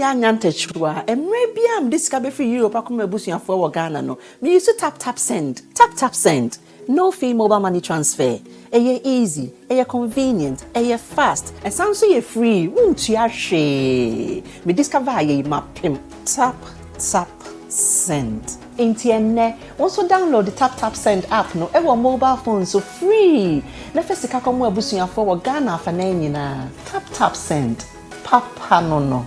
ya nyantachwa emre am discover free Europe akoma busuafo wo Ghana no me use tap send no fee mobile money transfer easy convenient fast and sound so you free won't you hwe me discover ye mapim tap send Intienne also download the tap send app no ewo mobile phone so free na fesika komo abusuafo wo Ghana afa na nyina tap send papa no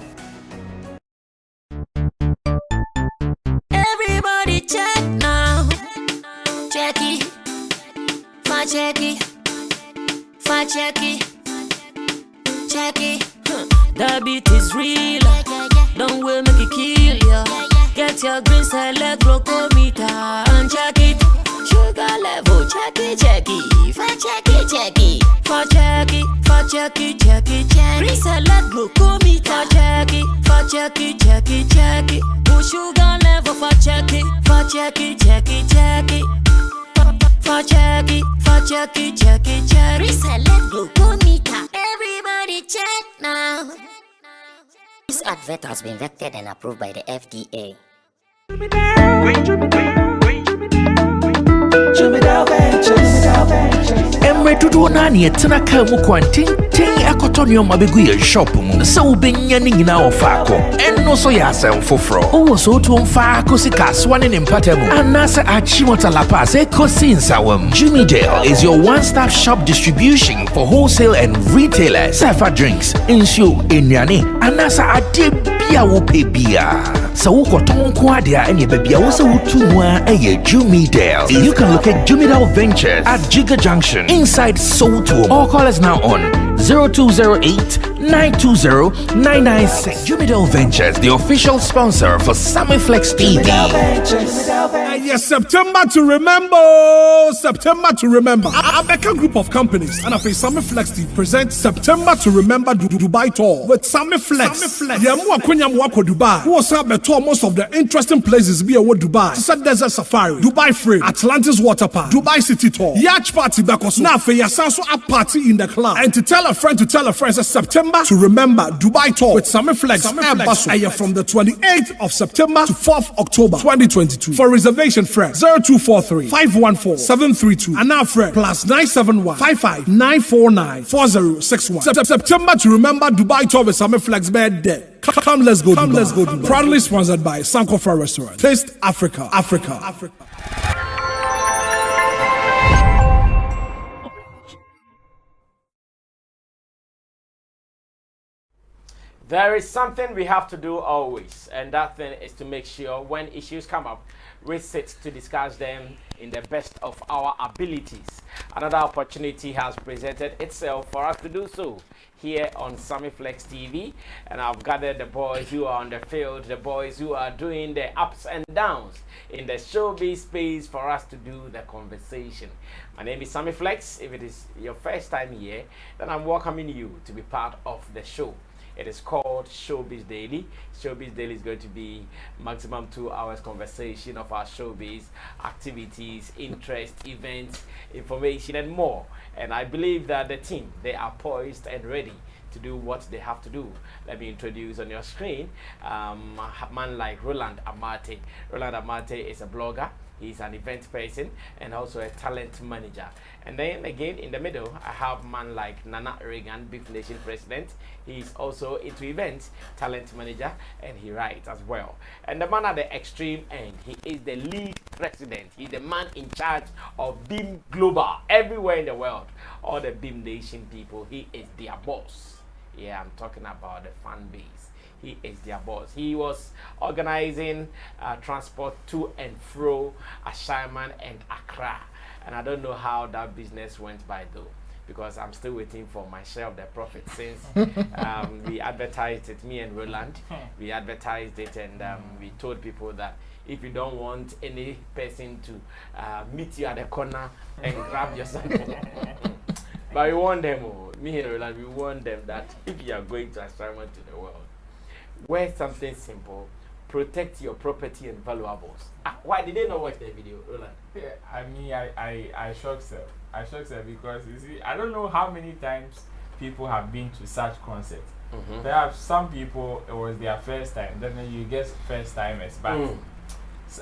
everybody check now check it that beat is real don't will make it kill ya get your green select glucometer and check it sugar level check it green select glucometer check it push sugar level for check it reselect glucometer. Everybody check now. This advert has been vetted and approved by the FDA. Emre tudu nani etena ka mu kwantin akotonyo mabegu ye shop mu se ubenya ni nyina ofako enno so ya asem foforo owo so to mfaako sika swane ne mpatemu anase achimota lapa se kosi nsawam. Jimmy Dale is your one-stop shop distribution for wholesale and retailers. Safa drinks, insure, enyane anasa ade bia wo pebia. So wo tonko ade a enye bebia wo se wutu mu a eye Jimmy Dale. You can locate Jimmy Dale Ventures at Giga Junction inside Soto or call us now on 0208-920-996. Jimmy Dale Ventures, the official sponsor for Sammy Flex TV. Yes, September to remember. Abeka Group of Companies and a Sammy Flex TV presents September to Remember Dubai Tour with Sammy Flex. Yamu akunyam wako Dubai. Who was have a tour most of the interesting places be a Dubai. Sunset Desert Safari, Dubai Free, Atlantis Water Park, Dubai City Tour, Yacht Party Bakos. Now for Yasanso a party in the club. And to tell a friend it's September to Remember Dubai Tour with Sammy Flex from the 28th of September to 4th October 2022. For reservation, friend 0243 514 732 and now friend +971 55 949 4061. September to Remember Dubai Tour with Sammy Flex birthday. Come, let's go. Dubai. Proudly sponsored by Sankofa Restaurant. Taste Africa. There is something we have to do always, and that thing is to make sure when issues come up, we sit to discuss them in the best of our abilities. Another opportunity has presented itself for us to do so here on Sammy Flex TV, and I've gathered the boys who are on the field, the boys who are doing the ups and downs in the showbiz space for us to do the conversation. My name is Sammy Flex. If it is your first time here, then I'm welcoming you to be part of the show. It is called Showbiz Daily. Showbiz Daily is going to be maximum 2 hours conversation of our showbiz activities, interest, events, information, and more. And I believe that the team, they are poised and ready to do what they have to do. Let me introduce on your screen a man like Roland Amate. Roland Amate is a blogger. He's an event person and also a talent manager. And then again in the middle, I have a man like Nana Reagan, Beef Nation president. He's also into events, talent manager, and he writes as well. And the man at the extreme end, he is the lead president. He's the man in charge of Beam Global everywhere in the world. All the Beam Nation people, he is their boss. Yeah, I'm talking about the fan base. He is their boss. He was organizing transport to and fro Ashaiman and Accra. And I don't know how that business went by though, because I'm still waiting for my share of the profit since we advertised it, me and Roland. We advertised it and we told people that if you don't want any person to meet you at the corner and grab your sample. But we warned them, me and Roland, we warned them that if you are going to Ashaiman to the world, wear something simple, protect your property and valuables. Why did they not watch the video, Roland? Yeah, I mean, I shocked her. I shocked her because you see, I don't know how many times people have been to such concerts. Perhaps some people it was their first time. Definitely you get first timers, but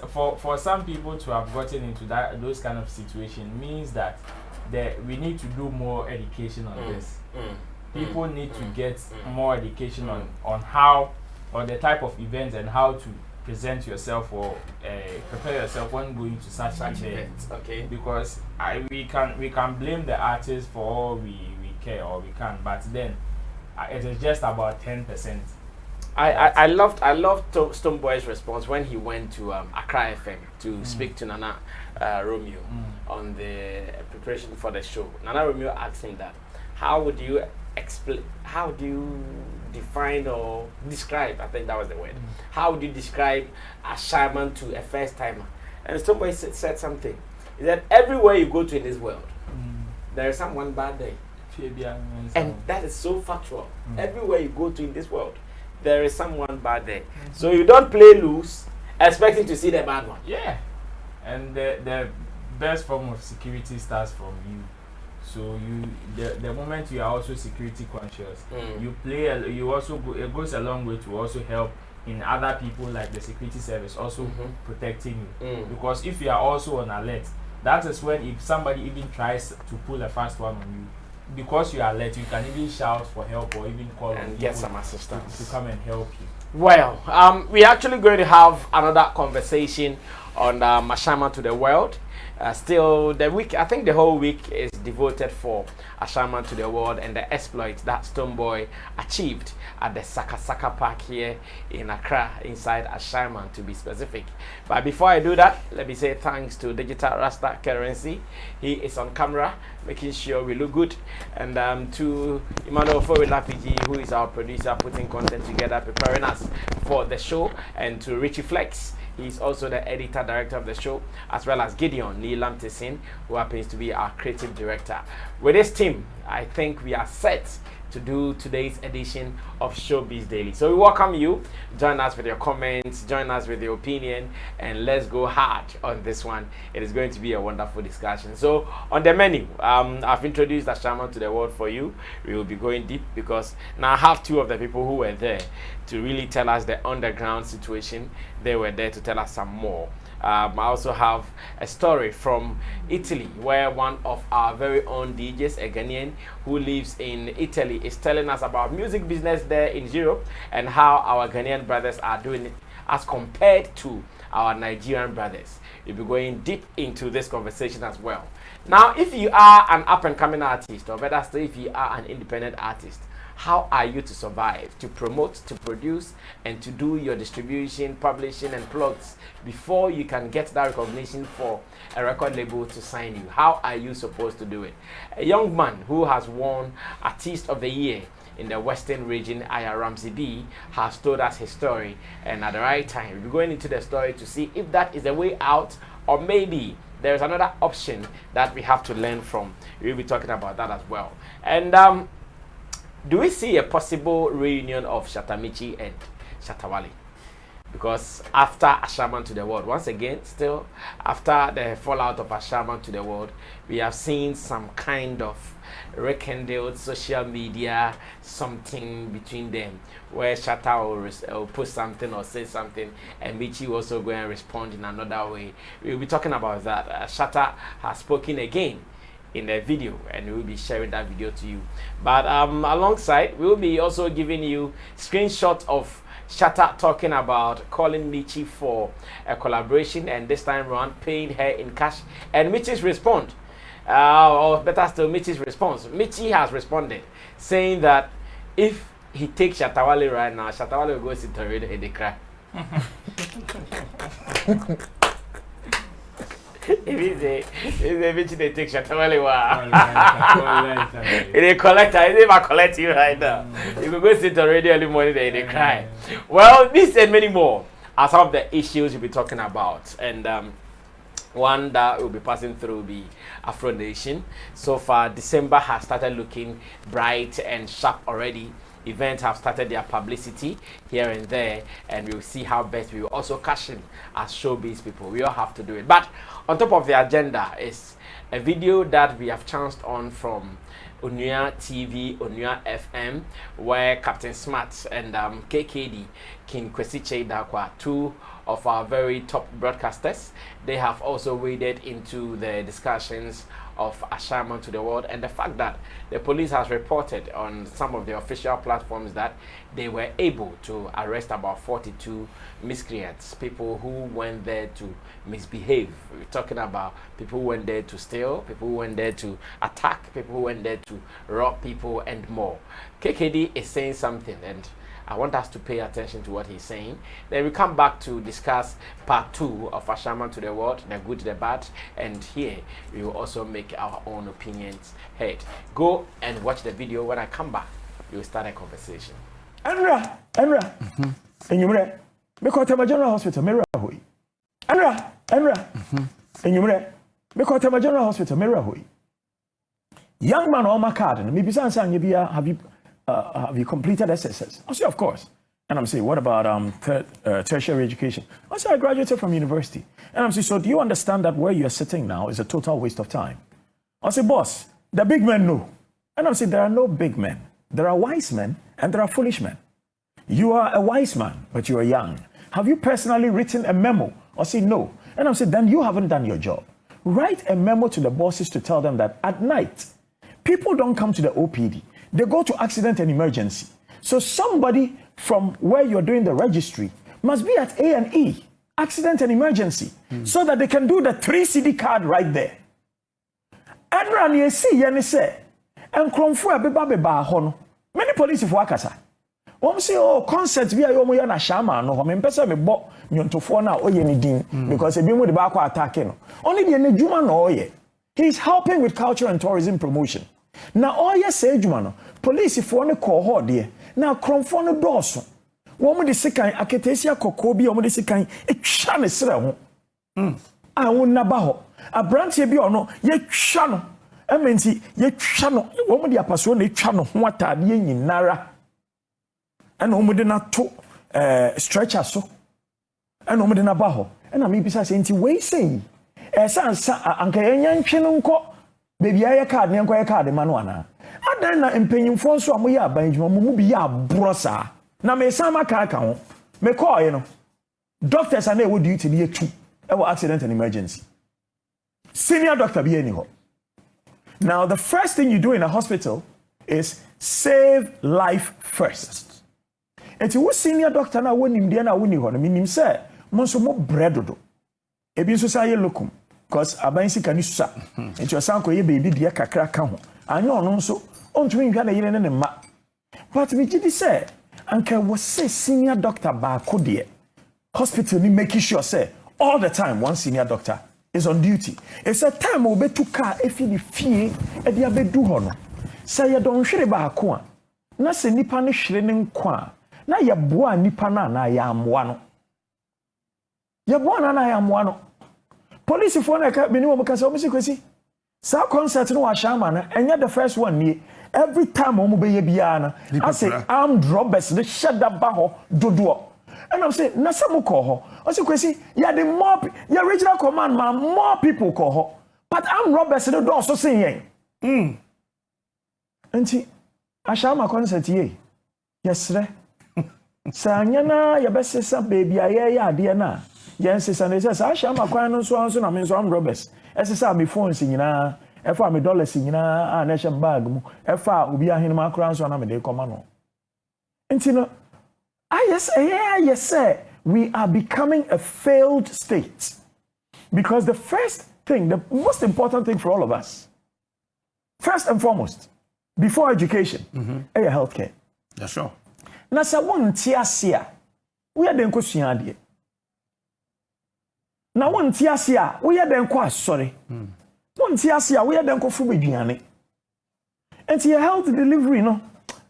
for some people to have gotten into those kind of situation means that we need to do more education on this. People need to get more education on how, or the type of events and how to present yourself or prepare yourself when going to such events. Okay. Because we can blame the artist for all we care or we can, but then it is just about 10%. I loved Stonebwoy's response when he went to Accra FM to speak to Nana Romeo on the preparation for the show. Nana Romeo asked him that, how would you define or describe, I think that was the word, how would you describe Ashaiman to a first timer? And Stonebwoy said something. He said, everywhere you go to in this world, there is someone bad day. And that is so factual. Everywhere you go to in this world, there is someone bad there. So you don't play loose expecting to see the bad one. Yeah. And the best form of security starts from you. So the moment you are also security conscious, you play, you also it goes a long way to also help in other people like the security service also protecting you. Because if you are also on alert, that is when if somebody even tries to pull a fast one on you, because you are alert, you can even shout for help or even call and get some assistance to come and help you. Well, we're actually going to have another conversation on Ashaiman to the world. Still, the week, I think the whole week is devoted for Ashaiman to the world and the exploits that Stonebwoy achieved at the Saka Park here in Accra, inside Ashaiman to be specific. But before I do that, let me say thanks to Digital Rasta Currency. He is on camera, making sure we look good. And to Emmanuel Fowela PG, who is our producer, putting content together, preparing us for the show. And to Richie Flex. He's also the editor director of the show, as well as Gideon Nilam Tessin, who happens to be our creative director. With this team, I think we are set to do today's edition of Showbiz Daily. So we welcome you. Join us with your comments, join us with your opinion, and let's go hard on this one. It is going to be a wonderful discussion. So on the menu, I've introduced Ashaiman to the world for you. We will be going deep because now I have two of the people who were there to really tell us the underground situation. They were there to tell us some more. I also have a story from Italy where one of our very own DJs, a Ghanaian who lives in Italy, is telling us about music business there in Europe and how our Ghanaian brothers are doing it as compared to our Nigerian brothers. We'll be going deep into this conversation as well. Now, if you are an up-and-coming artist, or better still, if you are an independent artist, how are you to survive, to promote, to produce, and to do your distribution, publishing, and plugs before you can get that recognition for a record label to sign you? How are you supposed to do it? A young man who has won Artist of the Year in the Western region, Aya Ramsey B, has told us his story, and at the right time, we'll be going into the story to see if that is a way out, or maybe there's another option that we have to learn from. We'll be talking about that as well. And do we see a possible reunion of Shatta Michy and Shatta Wale? Because after Ashaiman to the world, once again, still after the fallout of Ashaiman to the world, we have seen some kind of rekindled social media, something between them, where Shatta will post something or say something, and Mitchy will also go and respond in another way. We'll be talking about that. Shatta has spoken again in the video, and we'll be sharing that video to you. But alongside, we'll be also giving you screenshots of Shatta talking about calling Mitchy for a collaboration, and this time around paying her in cash, and Mitchy's response, or better still, Mitchy's response. Mitchy has responded saying that if he takes Shatta Wale right now, Shatta Wale will go sit on radio and they cry. If they take Shatta Wale, they collect her. They might collect you right now. You can go sit on radio every morning and they cry. Well, this and many more are some of the issues we'll be talking about. And one that will be passing through will be Afro Nation. So far, December has started looking bright and sharp already. events have started their publicity here and there, and we'll see how best we will also cash in as Showbiz people. We all have to do it. But on top of the agenda is a video that we have chanced on from Onua TV, Onua FM, where Captain Smart and K.K.D, King Kwesi Dakwa, two of our very top broadcasters, they have also waded into the discussions of Ashaiman to the world, and the fact that the police has reported on some of the official platforms that they were able to arrest about 42 miscreants, people who went there to misbehave. We're talking about people who went there to steal, people who went there to attack, people who went there to rob people, and more. K.K.D is saying something, and I want us to pay attention to what he's saying. Then we come back to discuss part 2 of Ashaiman to the world, the good, the bad, and here we will also make our own opinions heard. Go and watch the video. When I come back, we will start a conversation. Enra, and you may because I'm a general hospital, Mirahui. Enra, and you may because I'm a general hospital, Mirahui. Young man on my card, and maybe saying have you completed SSS? I say, of course. And I'm saying, what about tertiary education? I say, I graduated from university. And I'm saying, so do you understand that where you're sitting now is a total waste of time? I say, boss, the big men know. And I'm saying, there are no big men. There are wise men and there are foolish men. You are a wise man, but you are young. Have you personally written a memo? I say, no. And I'm saying, then you haven't done your job. Write a memo to the bosses to tell them that at night, people don't come to the OPD. They go to accident and emergency. So somebody from where you're doing the registry must be at A&E, accident and emergency, so that they can do the 3 CD card right there. And run ye see, yani say, and cromfo beba hono. Many police if wakasa. Say, oh, concerts via yomo yana Ashaiman no home. Pesa me bo nyonto na oye ni din because e bi mo de ba kwa attack no. Only the nejuma no oye. He's helping with culture and tourism promotion. Now all you say juma police for ne call ho de na kromfo no doso wo mo de sekan aketesia kokko bi o mo de sekan etwa ne sere ho a won na ba ho abrantie bi ono ye twa no ementi ye twa no wo mo de apaso na etwa no ho atade nyinara ana wo mo de na to stretcher so ana wo mo de na ba ho ana me bisa say nti we say sansa anka yanyantwe no nko baby aye card ne nko aye card ma no ana adan na empenyimfo nso amoye abanjuma mu bi ya brosa na me sama kaka ho me call you know doctors are na we duty be etu e wo accident and emergency senior doctor be any ho. Now the first thing you do in a hospital is save life first. And you senior doctor na wonim de na woni ho no minim say mo nso mo bredodo ebi nso say lokum because abansi kani susa enti osanko ye baby de kakra ka ho anya ono nso ontumi nhwa na yire ne ma but me gidi say anka was say senior doctor ba ko de hospital ni making sure say all the time one senior doctor is on duty. It's a time we betu car if you fee e dia bedu ho no say ye don hwere ba ko a na se nipa ne hwere ne nkwa na ye boa nipa na ya amwa no ye boa na ya amwa no police for na ka bini wo ka say o kwesi sa concert no Ashaiman na enya the first one ni every time o mo be ye bia na I say armed robbers the shada ba ho dodo and I'm saying na some call ho o say kwesi ya the more your regional command man more people call ho but armed robbers the do so say yen enti Ashaiman concert ye yesre sa anya na ye be sesa baby aye ya de na yen sesa na sesa Ashaiman kwan no so na me so armed robbers esesa me phones nyina efa me dollars nyina a na she bag mu efa obi ahene ma kra nso na me de koma no enti no yes we are becoming a failed state because the first thing, the most important thing for all of us, first and foremost before education is healthcare. That's sure. Na sa won tiasia we are den kosua de na won tiasia we are den kwa sorry won tiasia we are den kofu beduane enti your health delivery no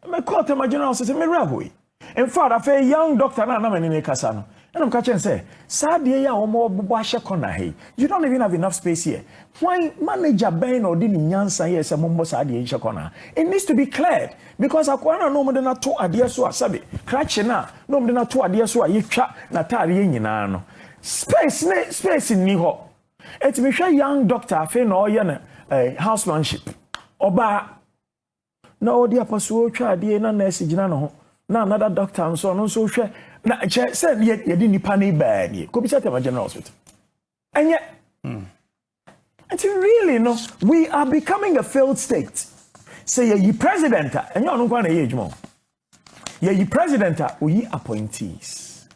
me call them general say me raboy in fact I feel young doctor na me kasa no And I'm catching say, Sadia ya omo bubasha kona hey. You don't even have enough space here. Why manager Ben or didn't nyansa here sa mumbo Sadia shakona? It needs to be cleared because akwana no mo de na to adia so asabe. Cratch na no mo de na to adia so ayetwa na tare nyina no. Space ni ho. Et me hwa young doctor afi na oye na housemanship. Oba na odi apaso twa ade na nurse gina no ho. Na another doctor nso no nso hwe na che say ye di nipa ni ba ni ko bi say general hospital enye until really no we are becoming a failed state say ye president enye onu kwa na ye adwuma ye president oyi appointees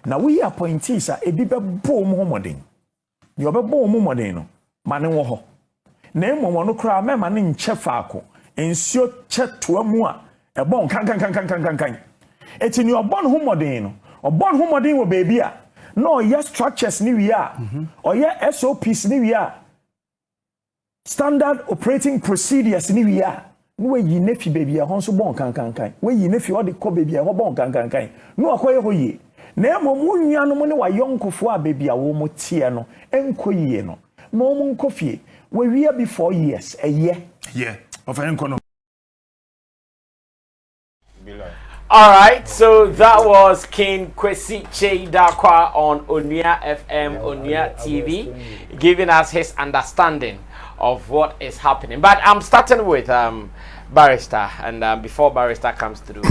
na we appointees ebi be bo mo homoden ye obebo mo moden no mane wo ho na emomo no kra me mane nche faako ensio che toa mu a ebon kan eti ni obon homoden no obon homoden wo baby a no yes structures ni wi a oye SOPs ni wi a standard operating procedures ni wi a no we yi nefi baby a ho so bon kan we yi nefi o de ko baby a ho bon kan no akoye ho yi na emomu nuanom ne wa yonkofo a baby a wo mo tie no enkoyie no mo mo nkofie we wi before years a year of enkono. All right, so that was King K.K.D on Onia FM, Onia TV, giving us his understanding of what is happening. But I'm starting with Barrister, and before Barrister comes through,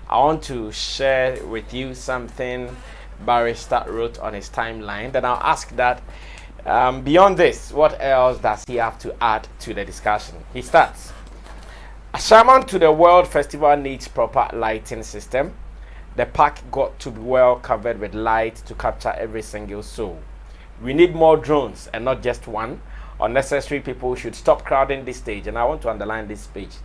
I want to share with you something Barrister wrote on his timeline. Then I'll ask that beyond this, what else does he have to add to the discussion? He starts. Ashaiman to the World Festival needs proper lighting system. The park got to be well covered with light to capture every single soul. We need more drones and not just one. Unnecessary people should stop crowding this stage. And I want to underline this page.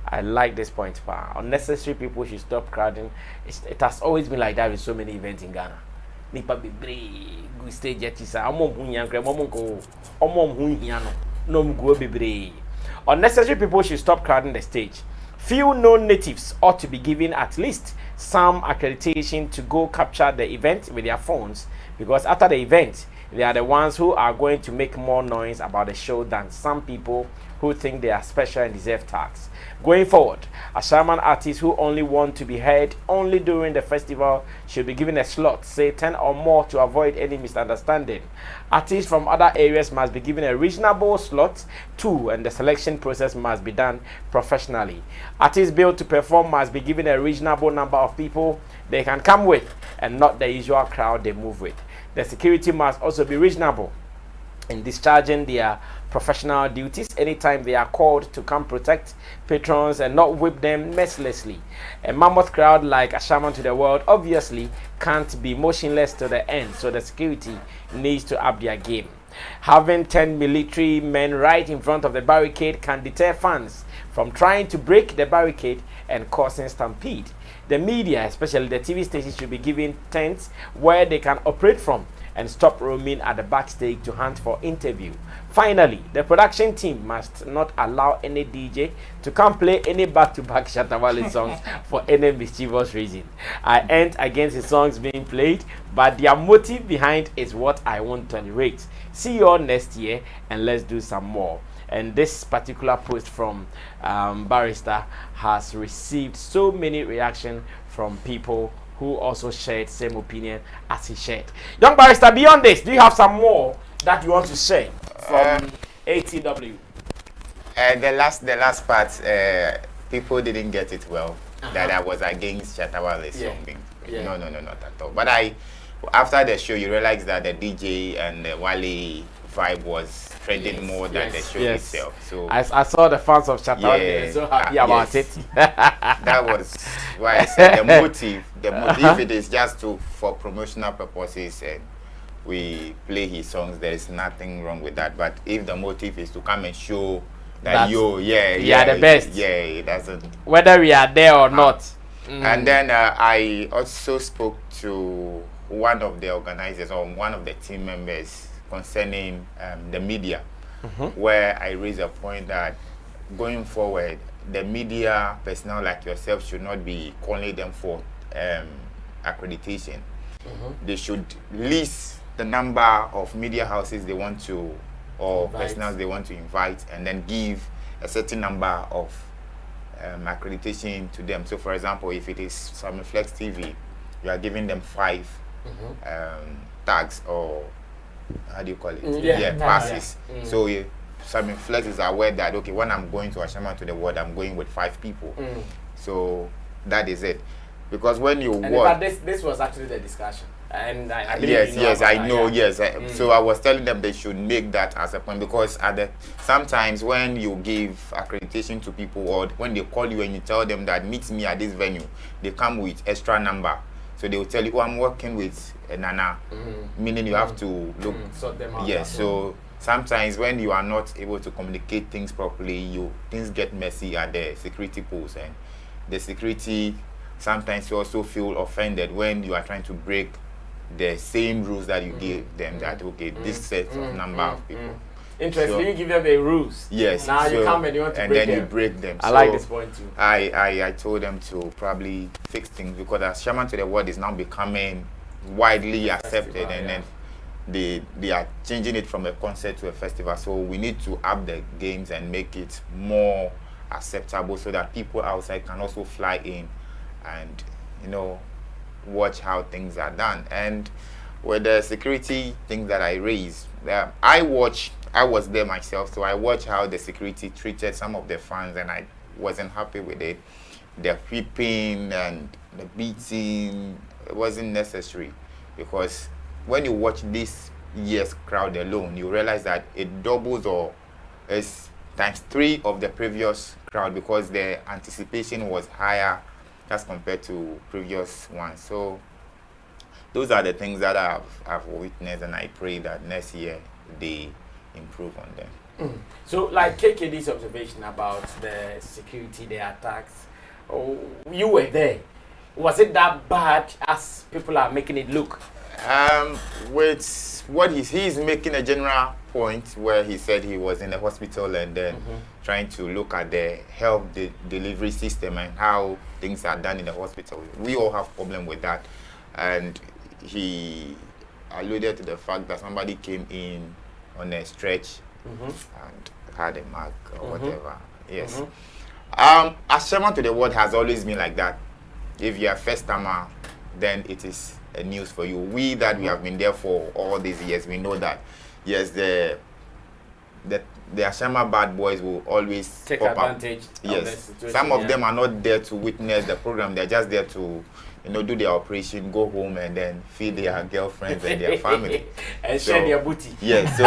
I like this point. Unnecessary people should stop crowding. It has always been like that with so many events in Ghana. Nipa bebre good stage yetisa. Omo hunyankre omo ko omo hunyano no mgo bebre. Unnecessary people should stop crowding the stage. Few known natives ought to be given at least some accreditation to go capture the event with their phones, because after the event, they are the ones who are going to make more noise about the show than some people who think they are special and deserve tax. Going forward, Ashaiman artists who only want to be heard only during the festival should be given a slot, say 10 or more, to avoid any misunderstanding. Artists from other areas must be given a reasonable slot too, and the selection process must be done professionally. Artists billed to perform must be given a reasonable number of people they can come with, and not the usual crowd they move with. The security must also be reasonable in discharging their professional duties anytime they are called to come protect patrons and not whip them mercilessly. A mammoth crowd like Ashaiman to the World obviously can't be motionless to the end, so the security needs to up their game. Having 10 military men right in front of the barricade can deter fans from trying to break the barricade and causing stampede. The media, especially the TV stations, should be given tents where they can operate from and stop roaming at the backstage to hunt for interview. Finally, the production team must not allow any DJ to come play any back-to-back Shatta Wale songs for any mischievous reason. I ain't against the songs being played, but their motive behind is what I want to tolerate. See you all next year, and let's do some more. And this particular post from Barrister has received so many reactions from people who also shared same opinion as he shared. Young Barrister, beyond this, do you have some more that you want to share from ATW? The last part, people didn't get it well. That I was against Shatta Wale song. No, not at all. But after the show, you realize that the DJ and the Wale vibe was trending more than the show itself. So I saw the fans of Shatta Wale so happy about it. That was why I said the motive. If it is just for promotional purposes and we play his songs, there is nothing wrong with that. But if the motive is to come and show that you are the best, it doesn't. Whether we are there or not. And then I also spoke to one of the organizers or one of the team members concerning the media, where I raised a point that going forward, the media personnel like yourself should not be calling them for accreditation. they should list the number of media houses they want to, or personals they want to invite, and then give a certain number of accreditation to them. So, for example, if it is Sammy Flex TV, you are giving them 5 tags, or how do you call it? Passes. So Sammy Flex is aware that, okay, when I'm going to Ashaiman to the world, I'm going with 5 people. So that is it. Because when you watch, this was actually the discussion, and I know. So I was telling them they should make that as a point, because sometimes when you give accreditation to people, or when they call you and you tell them that meet me at this venue, they come with extra number. So they will tell you, oh, I'm working with a Nana, meaning you have to look. Sort them out. Yes. So sometimes when you are not able to communicate things properly, things get messy at the security post, and the security sometimes you also feel offended when you are trying to break the same rules that you gave them, that okay, this set of number of people. Interesting. You give them the rules. Yes. Now you come and you want to break them. And then you break them. I like this point too. I told them to probably fix things, because Ashaiman to the world is now becoming widely accepted, and then they are changing it from a concert to a festival. So we need to up the games and make it more acceptable, so that people outside can also fly in and watch how things are done. And with the security things that I raised, I was there myself, so I watched how the security treated some of the fans, and I wasn't happy with it. The whipping and the beating, it wasn't necessary, because when you watch this year's crowd alone, you realize that it doubles or is ×3 of the previous crowd, because the anticipation was higher as compared to previous ones. So those are the things that I've witnessed, and I pray that next year they improve on them. So, like K.K.D's observation about the security, the attacks, you were there. Was it that bad as people are making it look? With what he's making a general point where he said he was in the hospital, and then trying to look at the health delivery system and how things are done in the hospital. We all have problem with that, and he alluded to the fact that somebody came in on a stretch and had a mark or whatever. Yes. Ashaiman to the world has always been like that. If you are first timer, then it is a news for you. We that we have been there for all these years, we know that yes, the Ashaiman bad boys will always take pop advantage up. Yes, some of them are not there to witness the program. They're just there to do their operation, go home, and then feed their girlfriends and their family and share their booty. Yes. So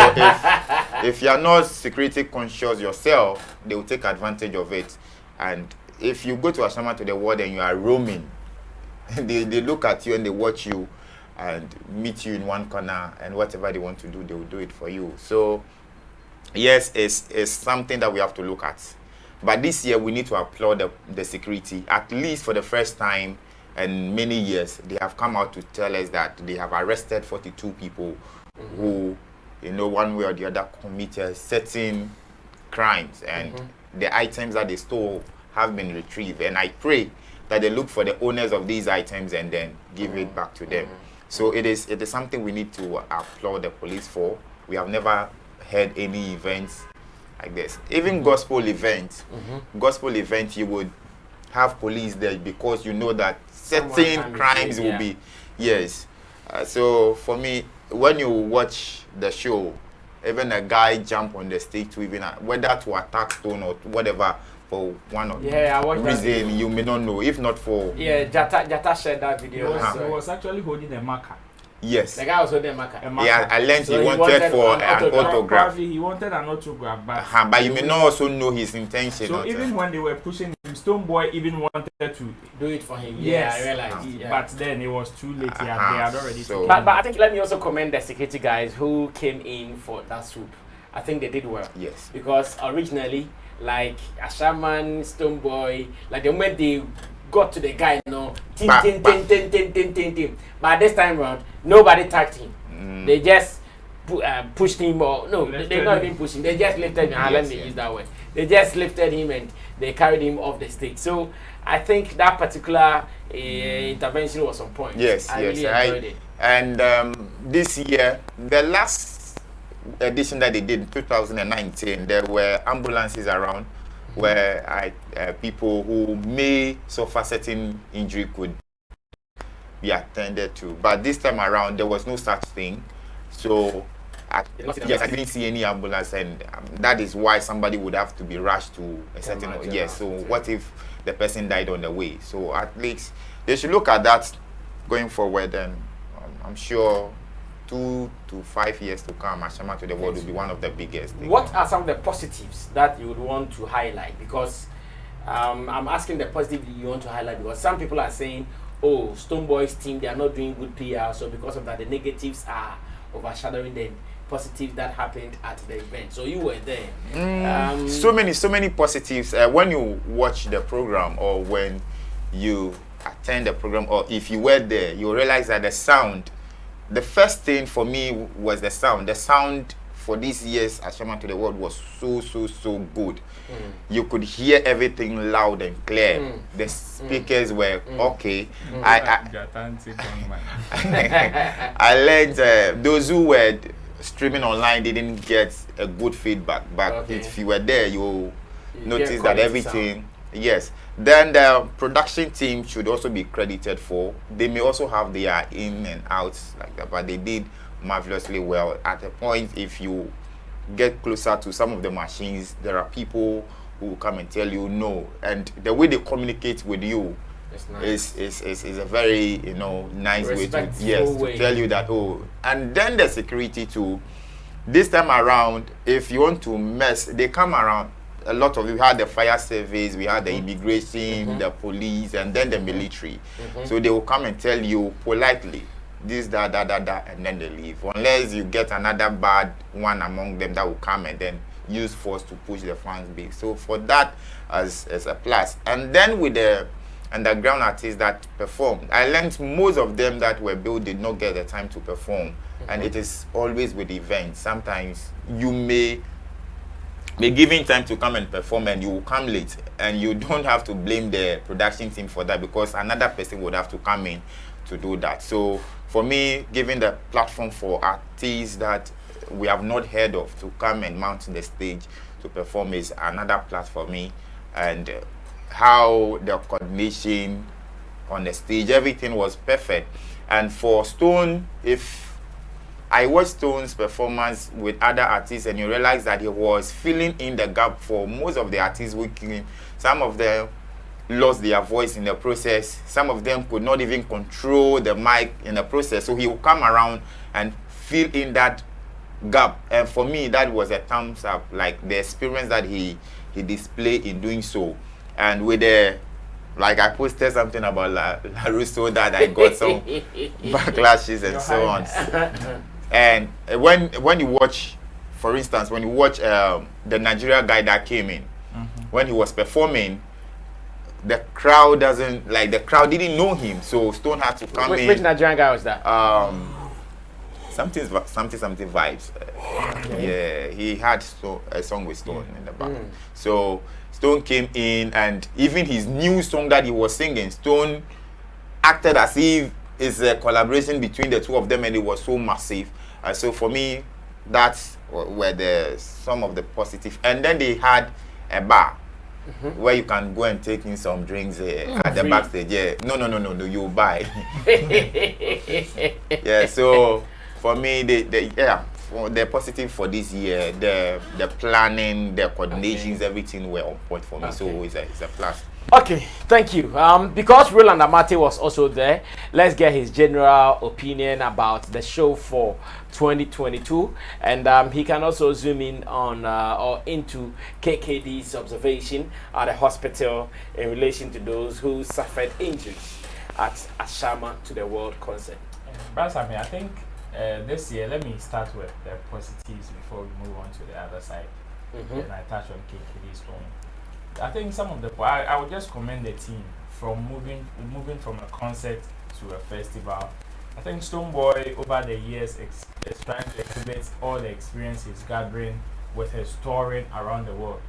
if you are not security conscious yourself, they will take advantage of it. And if you go to Ashaiman to the world and you are roaming, they look at you and they watch you and meet you in one corner, and whatever they want to do, they will do it for you. So yes, it's something that we have to look at. But this year we need to applaud the security. At least for the first time in many years, they have come out to tell us that they have arrested 42 people who, one way or the other committed certain crimes, and the items that they stole have been retrieved. And I pray that they look for the owners of these items and then give it back to them. So it is something we need to applaud the police for. We have never had any events like this. Even gospel events, you would have police there, because you know that certain crimes will be. Yes. So for me, when you watch the show, even a guy jump on the stage to even whether to attack stone or whatever, for one or reason you may not know, if not for Jatta shared that video. He was actually holding a marker. Yes. The guy was holding a marker. Yeah, I learned so he wanted for an autograph. He wanted an autograph, but you may not also know his intention. So even when they were pushing him, Stonebwoy even wanted to do it for him. Yes, I realized. But then it was too late. They had already. So, but I think let me also commend the security guys who came in for that swoop. I think they did well. Yes. Because originally, like Ashaiman, Stonebwoy, like the moment they got to the guy, tin. But this time around, nobody tagged him. They just pushed him, or no, they not even pushing. They just lifted him. Let me use that word. they just lifted him and they carried him off the stage. So I think that particular intervention was on point. Yes, I yes, really enjoyed it. And this year, the last edition that they did in 2019, there were ambulances around where people who may suffer certain injury could be attended to. But this time around, there was no such thing. So, yes, I didn't see any ambulance, and that is why somebody would have to be rushed to a certain. Yes. So, what if the person died on the way? So, at least they should look at that going forward, and I'm sure 2 to 5 years to come, Ashaiman to the world will be one of the biggest things. What are some of the positives that you would want to highlight? Because I'm asking the positive you want to highlight, because some people are saying, oh, Stonebwoy's team, they are not doing good PR, so because of that, the negatives are overshadowing the positives that happened at the event. So you were there. So many positives. When you watch the program, or when you attend the program, or if you were there, you realize that the sound, the first thing for me was the sound. The sound for this year's Ashaiman to the world was so good. You could hear everything loud and clear. The speakers were okay. I learned those who were streaming online didn't get a good feedback, but if you were there, you notice that everything. Yes. Then the production team should also be credited for. They may also have their in and outs like that, but they did marvelously well. At a point, if you get closer to some of the machines, there are people who will come and tell you no, and the way they communicate with you is a very nice way to tell you that and then the security too. This time around, if you want to mess, they come around. A lot of we had the fire service, we had the immigration, the police, and then the military. So they will come and tell you politely this, that, and then they leave. Unless you get another bad one among them that will come and then use force to push the fans big. So for that as a plus. And then with the underground artists that performed, I learned most of them that were billed did not get the time to perform. And it is always with events. Sometimes you may be given time to come and perform and you will come late, and you don't have to blame the production team for that, because another person would have to come in to do that. So for me, giving the platform for artists that we have not heard of to come and mount the stage to perform is another plus for me. And how the coordination on the stage, everything was perfect. And for Stone, if I watched Stone's performance with other artists, and you realize that he was filling in the gap for most of the artists working. Some of them lost their voice in the process. Some of them could not even control the mic in the process. So he will come around and fill in that gap. And for me, that was a thumbs up, like the experience that he displayed in doing so. And with the, like I posted something about La Russo that I got some backlashes and so on. And when you watch, for instance, when you watch the Nigeria guy that came in, when he was performing, the crowd didn't know him, so Stone had to come in. Which Nigerian guy was that? Something vibes. Yeah, he had a song with Stone in the back. So Stone came in, and even his new song that he was singing, Stone acted as if it's a collaboration between the two of them, and it was so massive. So for me, that's where some of the positive. And then they had a bar where you can go and take in some drinks at the backstage. Yeah, no, you buy. Yeah, so for me, the positive for this year, the planning, the coordinations, everything were on point for me. So it's a plus. Okay, thank you. Because Roland Amate was also there, let's get his general opinion about the show for 2022, and he can also zoom in on or into K.K.D's observation at the hospital in relation to those who suffered injuries at Ashaiman to the World concert. But Sammy, I think this year, let me start with the positives before we move on to the other side. And I touch on K.K.D's own. I think some of the I would just commend the team from moving from a concert to a festival. I think Stonebwoy over the years is trying to exhibit all the experiences gathering with his touring around the world,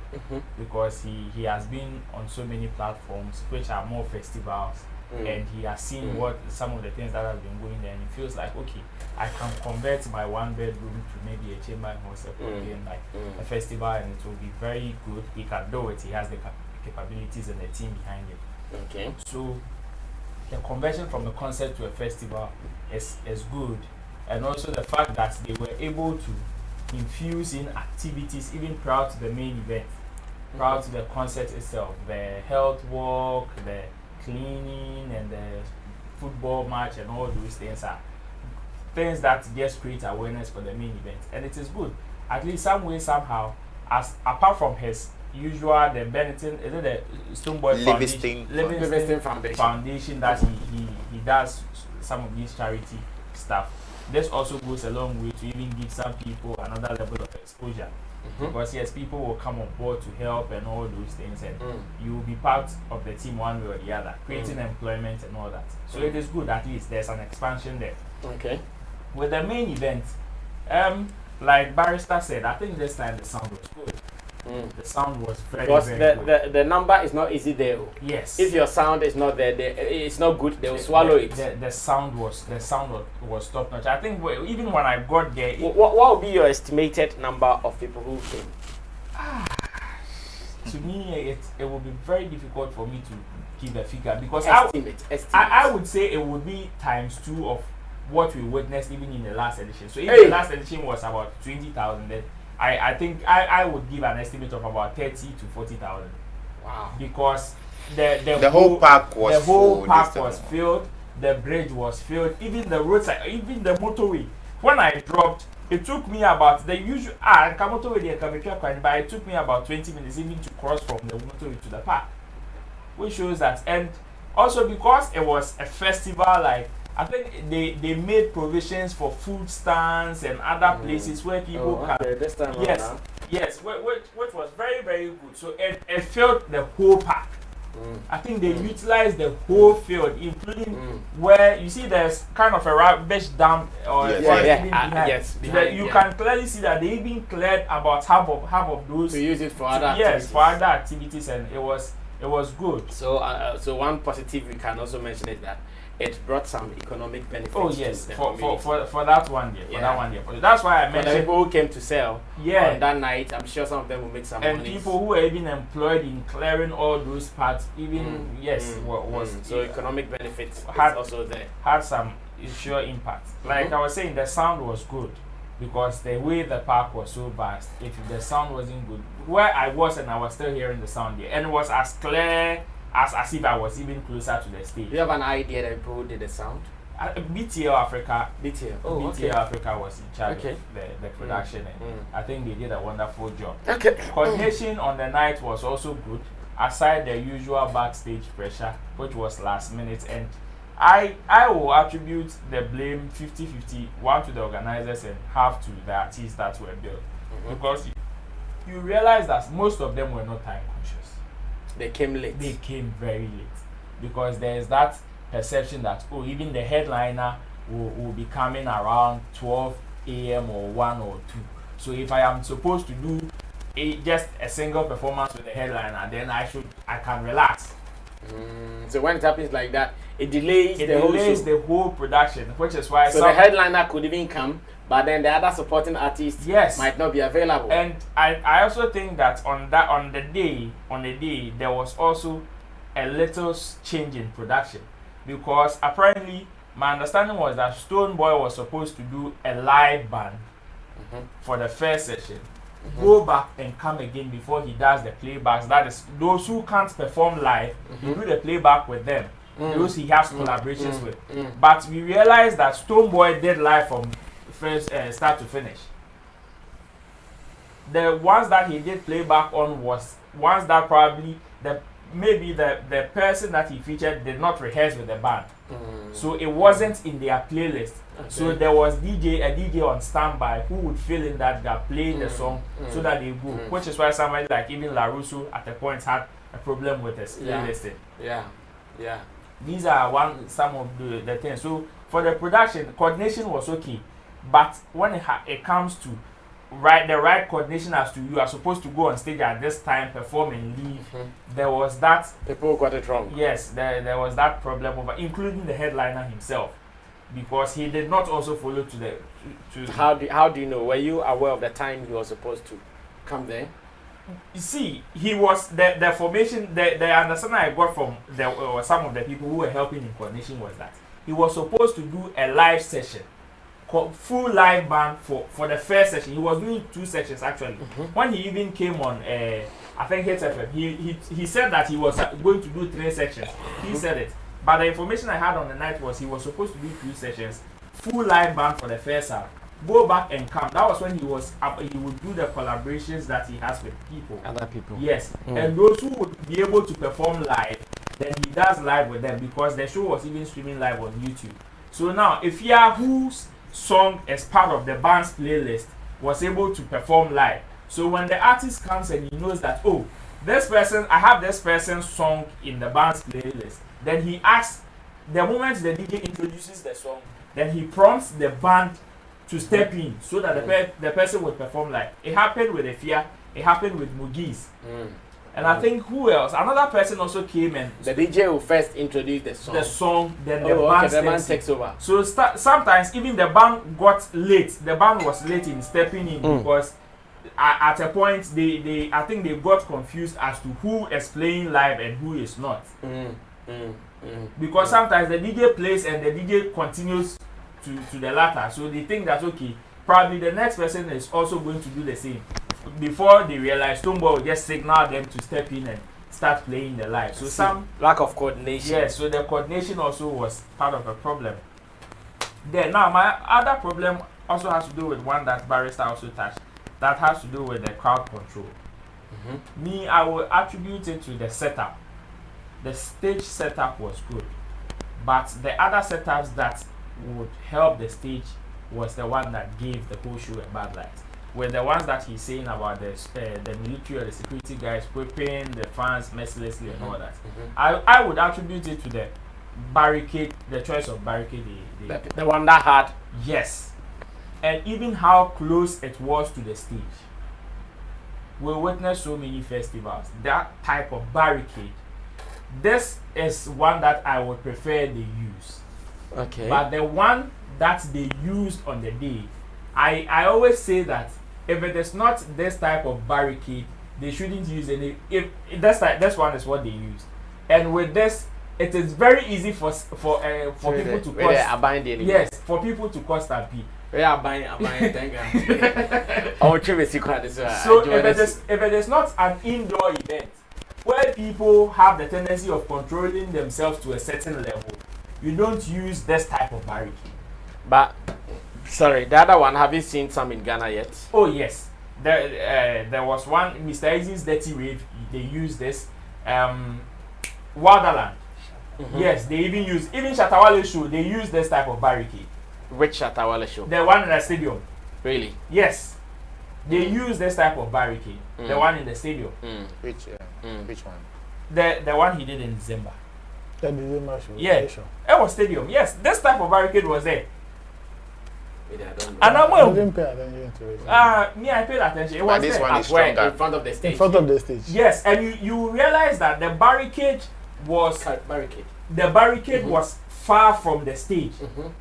because he has been on so many platforms which are more festivals, and he has seen what some of the things that have been going there, and he feels like, okay, I can convert my 1 bedroom to maybe a chamber house again, like a festival, and it will be very good. He can do it. He has the capabilities and the team behind it. Okay. So the conversion from a concert to a festival is good, and also the fact that they were able to infuse in activities even prior to the main event, prior to the concert itself, the health walk, the cleaning, and the football match, and all those things are things that just create awareness for the main event, and it is good. At least some way, somehow, as apart from his usual, the Benetton, is it the Stoneboy Livingston Foundation that he does some of these charity stuff. This also goes a long way to even give some people another level of exposure. Because yes, people will come on board to help and all those things, and you will be part of the team one way or the other, creating employment and all that. So it is good, at least there's an expansion there. Okay. With the main event, like Barrister said, I think this time the sound was good. The sound was very, because very good. The number is not easy there. Yes. If your sound is not there, it's not good. They will swallow it. The sound was top notch. I think even when I got there, what would be your estimated number of people who came? To me, it will be very difficult for me to give a figure, because estimate. I would say it would be ×2 of what we witnessed even in the last edition. So if the last edition was about 20,000, then I think I would give an estimate of about 30,000 to 40,000. Wow. Because the whole park was filled, the bridge was filled, even the roadside, even the motorway. When I dropped, it took me about the usual but it took me about 20 minutes even to cross from the motorway to the park. Which shows that, and also because it was a festival, like I think they made provisions for food stands and other places where people can. This time yes, which was very, very good. So it filled the whole park. I think they utilized the whole field, including where you see there's kind of a rubbish dump or behind. You can clearly see that they even cleared about half of those to use it for other activities. for other activities, and it was good. So so one positive we can also mention is that it brought some economic benefits. Oh yes, to the for that one year, That's why I mentioned the people who came to sell on that night. I'm sure some of them will make some money. And people who were even employed in clearing all those parts, even was so economic benefits had also there. Had some sure impact. Like I was saying, the sound was good because the way the park was so vast. If the sound wasn't good, where I was and I was still hearing the sound there, and it was as clear as if I was even closer to the stage. Do you have an idea that people did the sound? BTL Africa. BTL Africa was in charge of the production, and I think they did a wonderful job. Okay. Coordination on the night was also good, aside the usual backstage pressure, which was last minute, and I will attribute the blame 50-50, one to the organizers and half to the artists that were built, because you realize that most of them were not time conscious. They came late. They came very late because there's that perception that even the headliner will be coming around 12 a.m. or 1 or 2. So if I am supposed to do just a single performance with the headliner, then I can relax. So when it happens like that, it delays the whole production, which is why the headliner could even come, but then the other supporting artists might not be available. And I also think that on the day there was also a little change in production, because apparently my understanding was that Stoneboy was supposed to do a live band for the first session, go back and come again before he does the playbacks. That is, those who can't perform live, he do the playback with them. Those he has collaborations with. But we realized that Stoneboy did live from first start to finish. The ones that he did playback on was ones that probably maybe the person that he featured did not rehearse with the band. So it wasn't in their playlist. So there was a DJ on standby who would fill in that gap, play the song so that they go. Which is why somebody like even LaRusso at the point had a problem with his playlisting. Yeah. These are some of the things. So for the production, coordination was okay. But when it comes to the right coordination as to you are supposed to go on stage at this time, perform and leave. There was that. People got it wrong. Yes, there was that problem over, including the headliner himself, because he did not also follow to the. How do you know? Were you aware of the time he was supposed to come there? You see, he was the formation. The understanding I got from some of the people who were helping in coordination was that he was supposed to do a live session, full live band for the first session. He was doing 2 sessions actually. When he even came on, I think Hits FM, he said that he was going to do 3 sections. He said it, but the information I had on the night was he was supposed to do 2 sessions, full live band for the first half. Go back and come. That was when he would do the collaborations that he has with people. Other people. Yes. And those who would be able to perform live, then he does live with them, because the show was even streaming live on YouTube. So now, if whose song as part of the band's playlist was able to perform live, so when the artist comes and he knows that, oh, I have this person's song in the band's playlist, then he asks, the moment the DJ introduces the song, then he prompts the band to step in so that the person would perform live. It happened with Efia, it happened with Mugiz. And I think who else? Another person also came and the DJ will first introduce the song. Then the band takes over. So sometimes even the band got late. The band was late in stepping in because at a point I think they got confused as to who is playing live and who is not. Because sometimes the DJ plays and the DJ continues to the latter, so they think that okay, probably the next person is also going to do the same. Before they realize, Stonebwoy will just signal them to step in and start playing the live. So some lack of coordination. Yes, so the coordination also was part of the problem. Then now my other problem also has to do with one that Barrister also touched. That has to do with the crowd control. Me, I will attribute it to the setup. The stage setup was good, but the other setups that would help the stage was the one that gave the whole show a bad light. With the ones that he's saying about the military or the security guys whipping the fans mercilessly and all that. I would attribute it to the barricade, the choice of barricade. The one that had. Yes. And even how close it was to the stage. We witnessed so many festivals. That type of barricade. This is one that I would prefer they use. Okay. But the one that they used on the day, I always say that if it is not this type of barricade, they shouldn't use any. If this one is what they used, and with this, it is very easy for people to cause. Yes, for people to cause stampede. So if it is not an indoor event where people have the tendency of controlling themselves to a certain level, you don't use this type of barricade. But sorry, the other one, have you seen some in Ghana yet? Oh yes, there was one, Mr. Easy's Dirty Rave. They used this. Wonderland. Yes, they even Shatta Wale show. They use this type of barricade. Which Shatta Wale show? The one in the stadium. Really? Yes, they use this type of barricade. The one in the stadium. Which one? The one he did in December. The December show. Yeah, it was stadium. Yes, this type of barricade was there. And I didn't pay attention to it. I paid attention. It was this there. one is stronger. In front of the stage. In front of the stage. Yes, and you realize that the barricade was was far from the stage,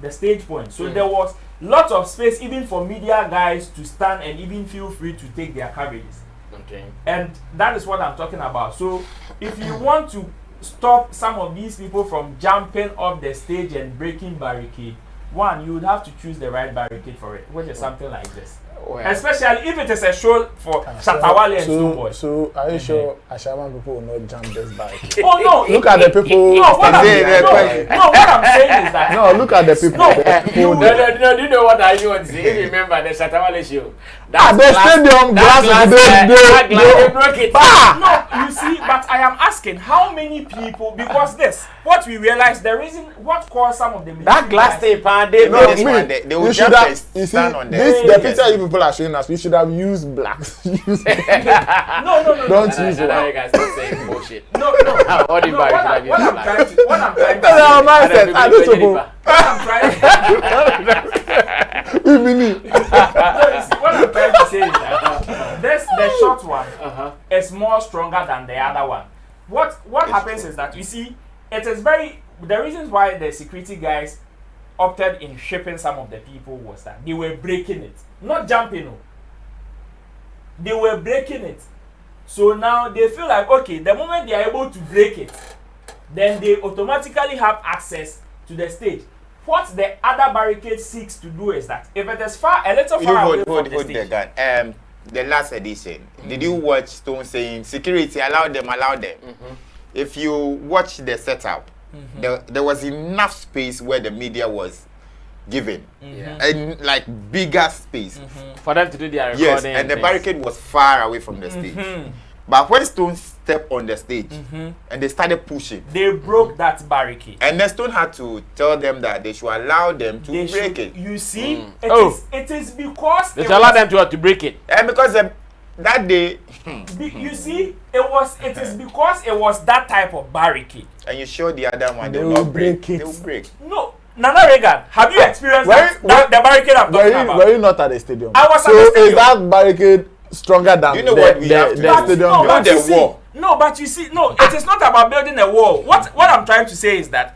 the stage point. So there was lots of space even for media guys to stand and even feel free to take their coverages. Okay. And that is what I'm talking about. So if you want to stop some of these people from jumping off the stage and breaking barricade, one, you would have to choose the right barricade for it, which is something like this. Well, especially if it is a show for Shatta Wale and Stonebwoy. So are you sure Ashaiman people will not jump this barricade? Oh no! Look at the people. No, what I'm saying is that. No, look at the people. No, do you know what I want to say? If you remember the Shatta Wale show, the stadium glass, they broke it. No, you see, but I am asking how many people, because what we realized, the reason what caused some of the that glass tape, they will jump and stand on the picture you people are showing us, we should have used blacks. No. Don't use it. You guys stop saying bullshit. No. What I'm trying to what I'm trying to say is that the short one is more stronger than the other one. What happens is that you see, it is the reasons why the security guys opted in shipping some of the people was that they were breaking it, not jumping. No. They were breaking it. So now they feel like, okay, the moment they are able to break it, then they automatically have access to the stage. What the other barricade seeks to do is that if it is a little far away from the stage. The last edition, did you watch Stone saying security allow them? If you watch the setup, there was enough space where the media was given, and like bigger space for them to do their recording. Yes, and the barricade was far away from the stage. But when Stone stepped on the stage and they started pushing, they broke that barricade. And then Stone had to tell them that they should allow them to break it. You see, it is because they should allow them to break it. And because that day, you see, it is because it was that type of barricade. And you show the other one, they will break it. They will break. No. Nana Reagan, have you experienced the barricade I'm talking about? Were you not at the stadium? I was at the stadium. Is that barricade stronger than the stadium? No, but you see, it is not about building a wall. What I'm trying to say is that,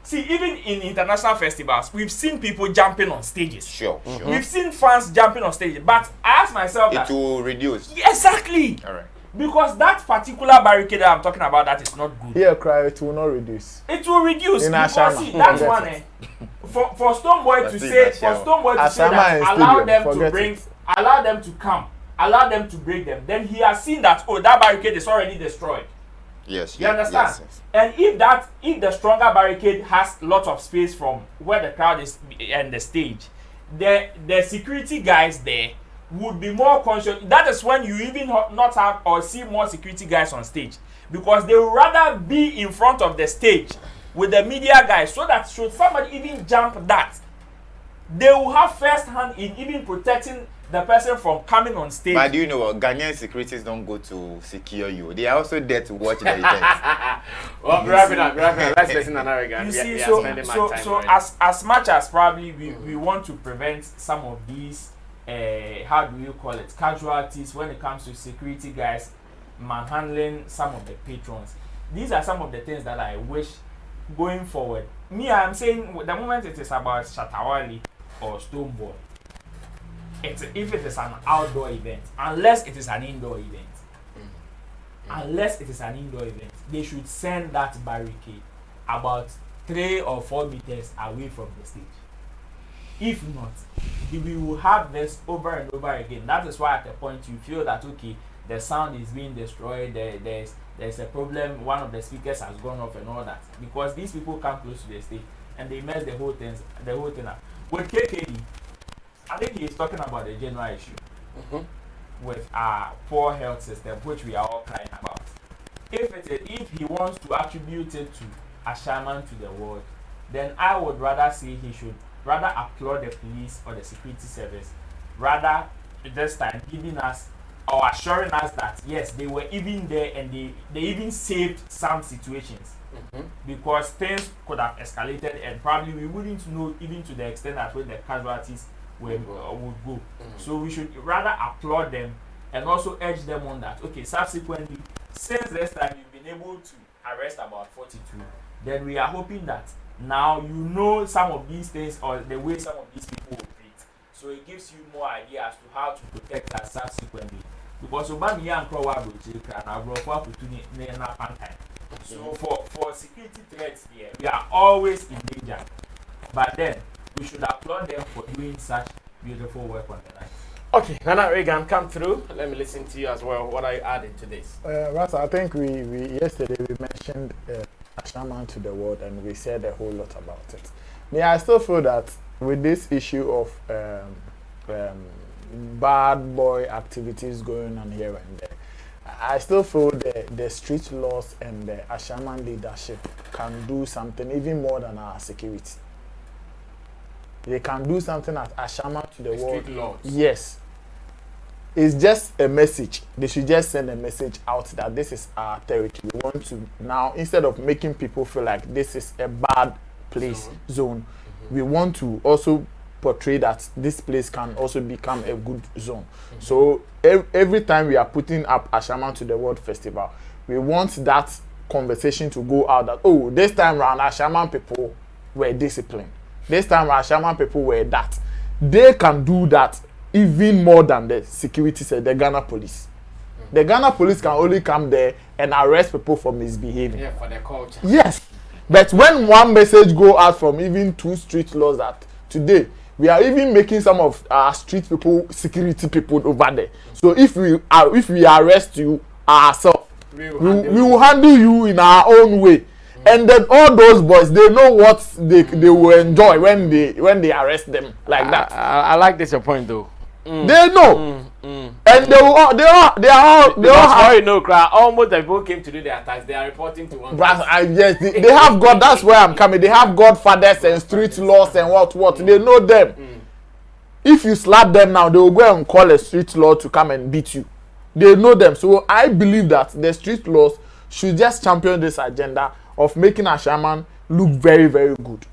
see, even in international festivals, we've seen people jumping on stages. Sure. We've seen fans jumping on stages, but I ask myself it will reduce. Exactly. All right. Because that particular barricade that I'm talking about, that is not good. Here, cry, it will not reduce. It will reduce. In because Ashaiman. see, that's one. For Stoneboy to say that allow them to come, allow them to break them. Then he has seen that that barricade is already destroyed. Yes. You understand? Yes. And if the stronger barricade has lots of space from where the crowd is and the stage, the security guys there would be more conscious. That is when you even not have or see more security guys on stage, because they would rather be in front of the stage with the media guys, so that should somebody even jump that, they will have first hand in even protecting the person from coming on stage. But do you know what? Ghanaian securities don't go to secure you. They are also there to watch the event. Well, wrap it up. Let's listen to another guy. You see, so as much as probably we want to prevent some of these how do you call it, casualties when it comes to security guys manhandling some of the patrons. These are some of the things that I wish going forward. Me, I'm saying the moment it is about Shatta Wale or Stoneboy, if it is an outdoor event, unless it is an indoor event, they should send that barricade about 3 or 4 meters away from the stage. If not, we will have this over and over again. That is why at the point you feel that, okay, the sound is being destroyed, there's a problem, one of the speakers has gone off and all that. Because these people come close to the stage and they mess the whole thing up. With K.K.D, I think he is talking about the general issue with our poor health system, which we are all crying about. If he wants to attribute it to Ashaiman to the world, then I would rather say he should rather applaud the police or the security service, rather this time giving us or assuring us that yes, they were even there and they even saved some situations, because things could have escalated and probably we wouldn't know even to the extent at which the casualties would go. So we should rather applaud them and also urge them on that, okay, subsequently, since this time you've been able to arrest about 42, then we are hoping that now you know some of these things or the way some of these people operate. So it gives you more idea as to how to protect us subsequently. Because Obama and Crowa so for security threats there, we are always in danger. But then we should applaud them for doing such beautiful work on the night. Okay, Nana Reagan, come through. Let me listen to you as well. What are you adding to this? Rasa, I think we yesterday we mentioned Ashaiman to the world and we said a whole lot about it. I still feel that with this issue of bad boy activities going on here and there, I still feel the street laws and the Ashaiman leadership can do something even more than our security. They can do something as Ashaiman to the world. Street laws. Yes. It's just a message. They should just send a message out that this is our territory. We want to now, instead of making people feel like this is a bad place, zone, we want to also portray that this place can also become a good zone. So every time we are putting up Ashaiman to the World Festival, we want that conversation to go out that, oh, this time around Ashaiman people were disciplined. This time around Ashaiman people were that. They can do that even more than the security said, the Ghana police. The Ghana police can only come there and arrest people for misbehaving. Yeah, for the culture. Yes. But when one message go out from even 2 street laws that today, we are even making some of our street people, security people over there. So if we arrest you ourselves, we will handle you in our own way. And then all those boys, they know what they will enjoy when they arrest them like that. I like this your point though. They know, and they all have. You know, almost the people came to do their attacks. They are reporting to one. Yes, they have God. That's where I'm coming. They have godfathers and street laws and what. They know them. If you slap them now, they will go and call a street law to come and beat you. They know them. So I believe that the street laws should just champion this agenda of making Ashaiman look very, very good.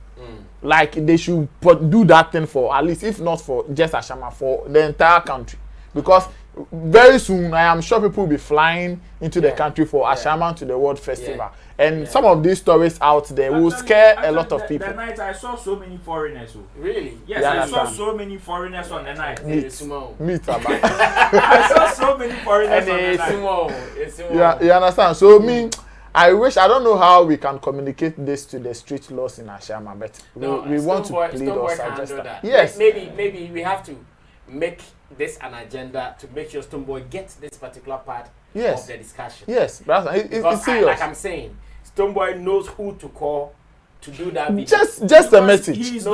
Like they should do that thing for at least, if not for just Ashaiman, for the entire country. Because very soon I am sure people will be flying into the country for Ashaiman to the World Festival. And some of these stories out there will scare a lot of people. The night I saw so many foreigners. Really? Yes, I saw so many foreigners on the night. Meet about. I saw so many foreigners on the night. You understand? So I don't know how we can communicate this to the street laws in Ashaiman, but we want to plead or suggest that. Yes. Maybe we have to make this an agenda to make sure Stonebwoy gets this particular part of the discussion. Yes, it's serious. Like I'm saying, Stonebwoy knows who to call to do that video. Just a message. He's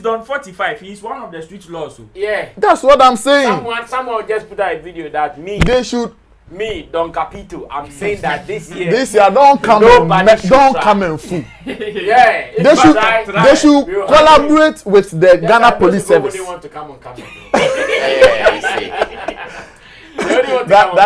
done 45. He's one of the street laws. Yeah. That's what I'm saying. Someone just put out a video that Don Capito, I'm saying that this year don't come and fool. Yeah, they should collaborate with the Ghana Police Service. They want to come on camera. That's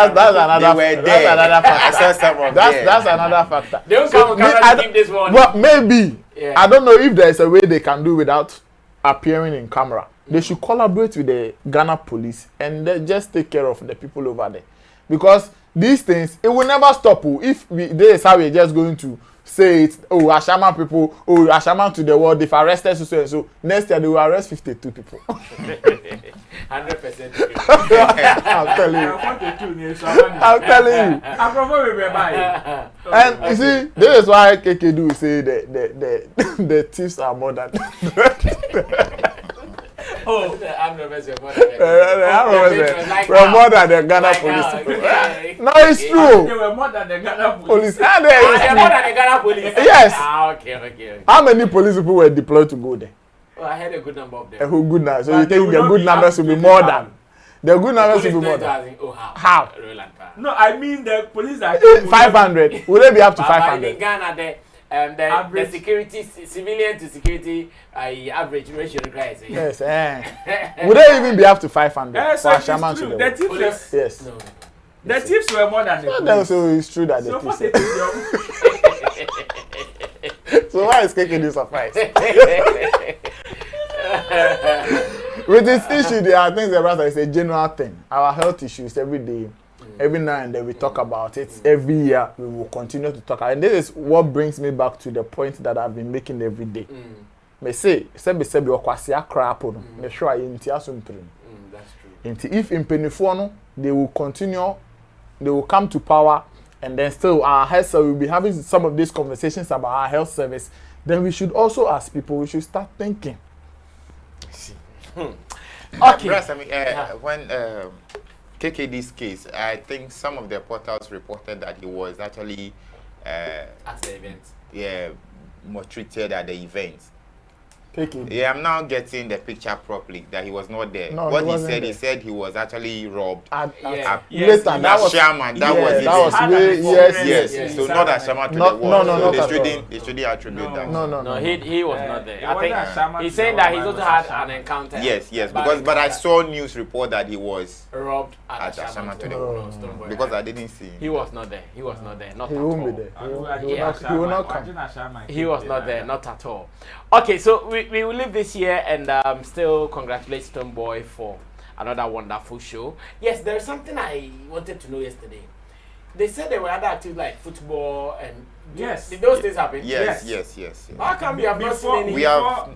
another factor. They don't come on camera to give this one. Well, maybe. Yeah. I don't know if there's a way they can do without appearing in camera. They should collaborate with the Ghana Police and just take care of the people over there. Because these things, it will never stop. This is how we're just going to say it. Oh, Ashaiman people, Ashaiman to the world, if arrested so and so. Next year they will arrest 52 people. 100%. I'm telling you. And you see, this is why K.K.D will say the thieves are more than I'm more than the Ghana police. No, it's true. They were more than the Ghana police. They're more than the Ghana police. Yes. Okay. How many police people were deployed to go there? Well, I had a good number of them. A good number. So you think the good numbers will be more than? The good numbers will be more than. How? No, I mean the police are 500. Will they be up to 500? In Ghana, the security, civilian to security, average ratio requires. Yes. Would they even be up to 500 for Ashaiman to the world? Yes. No. The tips were more than the police. So it's true that the tips. So why is K.K.D surprised? With this issue, there are things that it's a general thing. Our health issues every day. Every now and then we talk about it. Every year we will continue to talk. And this is what brings me back to the point that I've been making every day. Me say, sebi okwasi akrapo no. Me sure inti asumprim. That's true. Inti if impenifo no, they will continue, they will come to power, and then still our health service will be having some of these conversations about our health service. Then we should also, as people, we should start thinking. Okay. When K.K.D's case, I think some of the portals reported that he was actually at the event. Yeah, more treated at the event. K.K.D. Yeah, I'm now getting the picture properly that he was not there. No, what he said he was actually robbed. Yes, that was Ashaiman. That was yes. So not Ashaiman to the world. They shouldn't attribute that. No. He was not there. I think he's saying that he's also had an encounter. Yes. But I saw news report that he was robbed at Ashaiman to the world because I didn't see him. He was not there. Not he at won't all. be there. He will not come. He was not there. Not at all. Okay, so we will leave this here and still congratulate Stone Boy for another wonderful show. Yes, there's something I wanted to know yesterday. They said there were other activities like football and did those things happen? Yes. How come you have not seen any?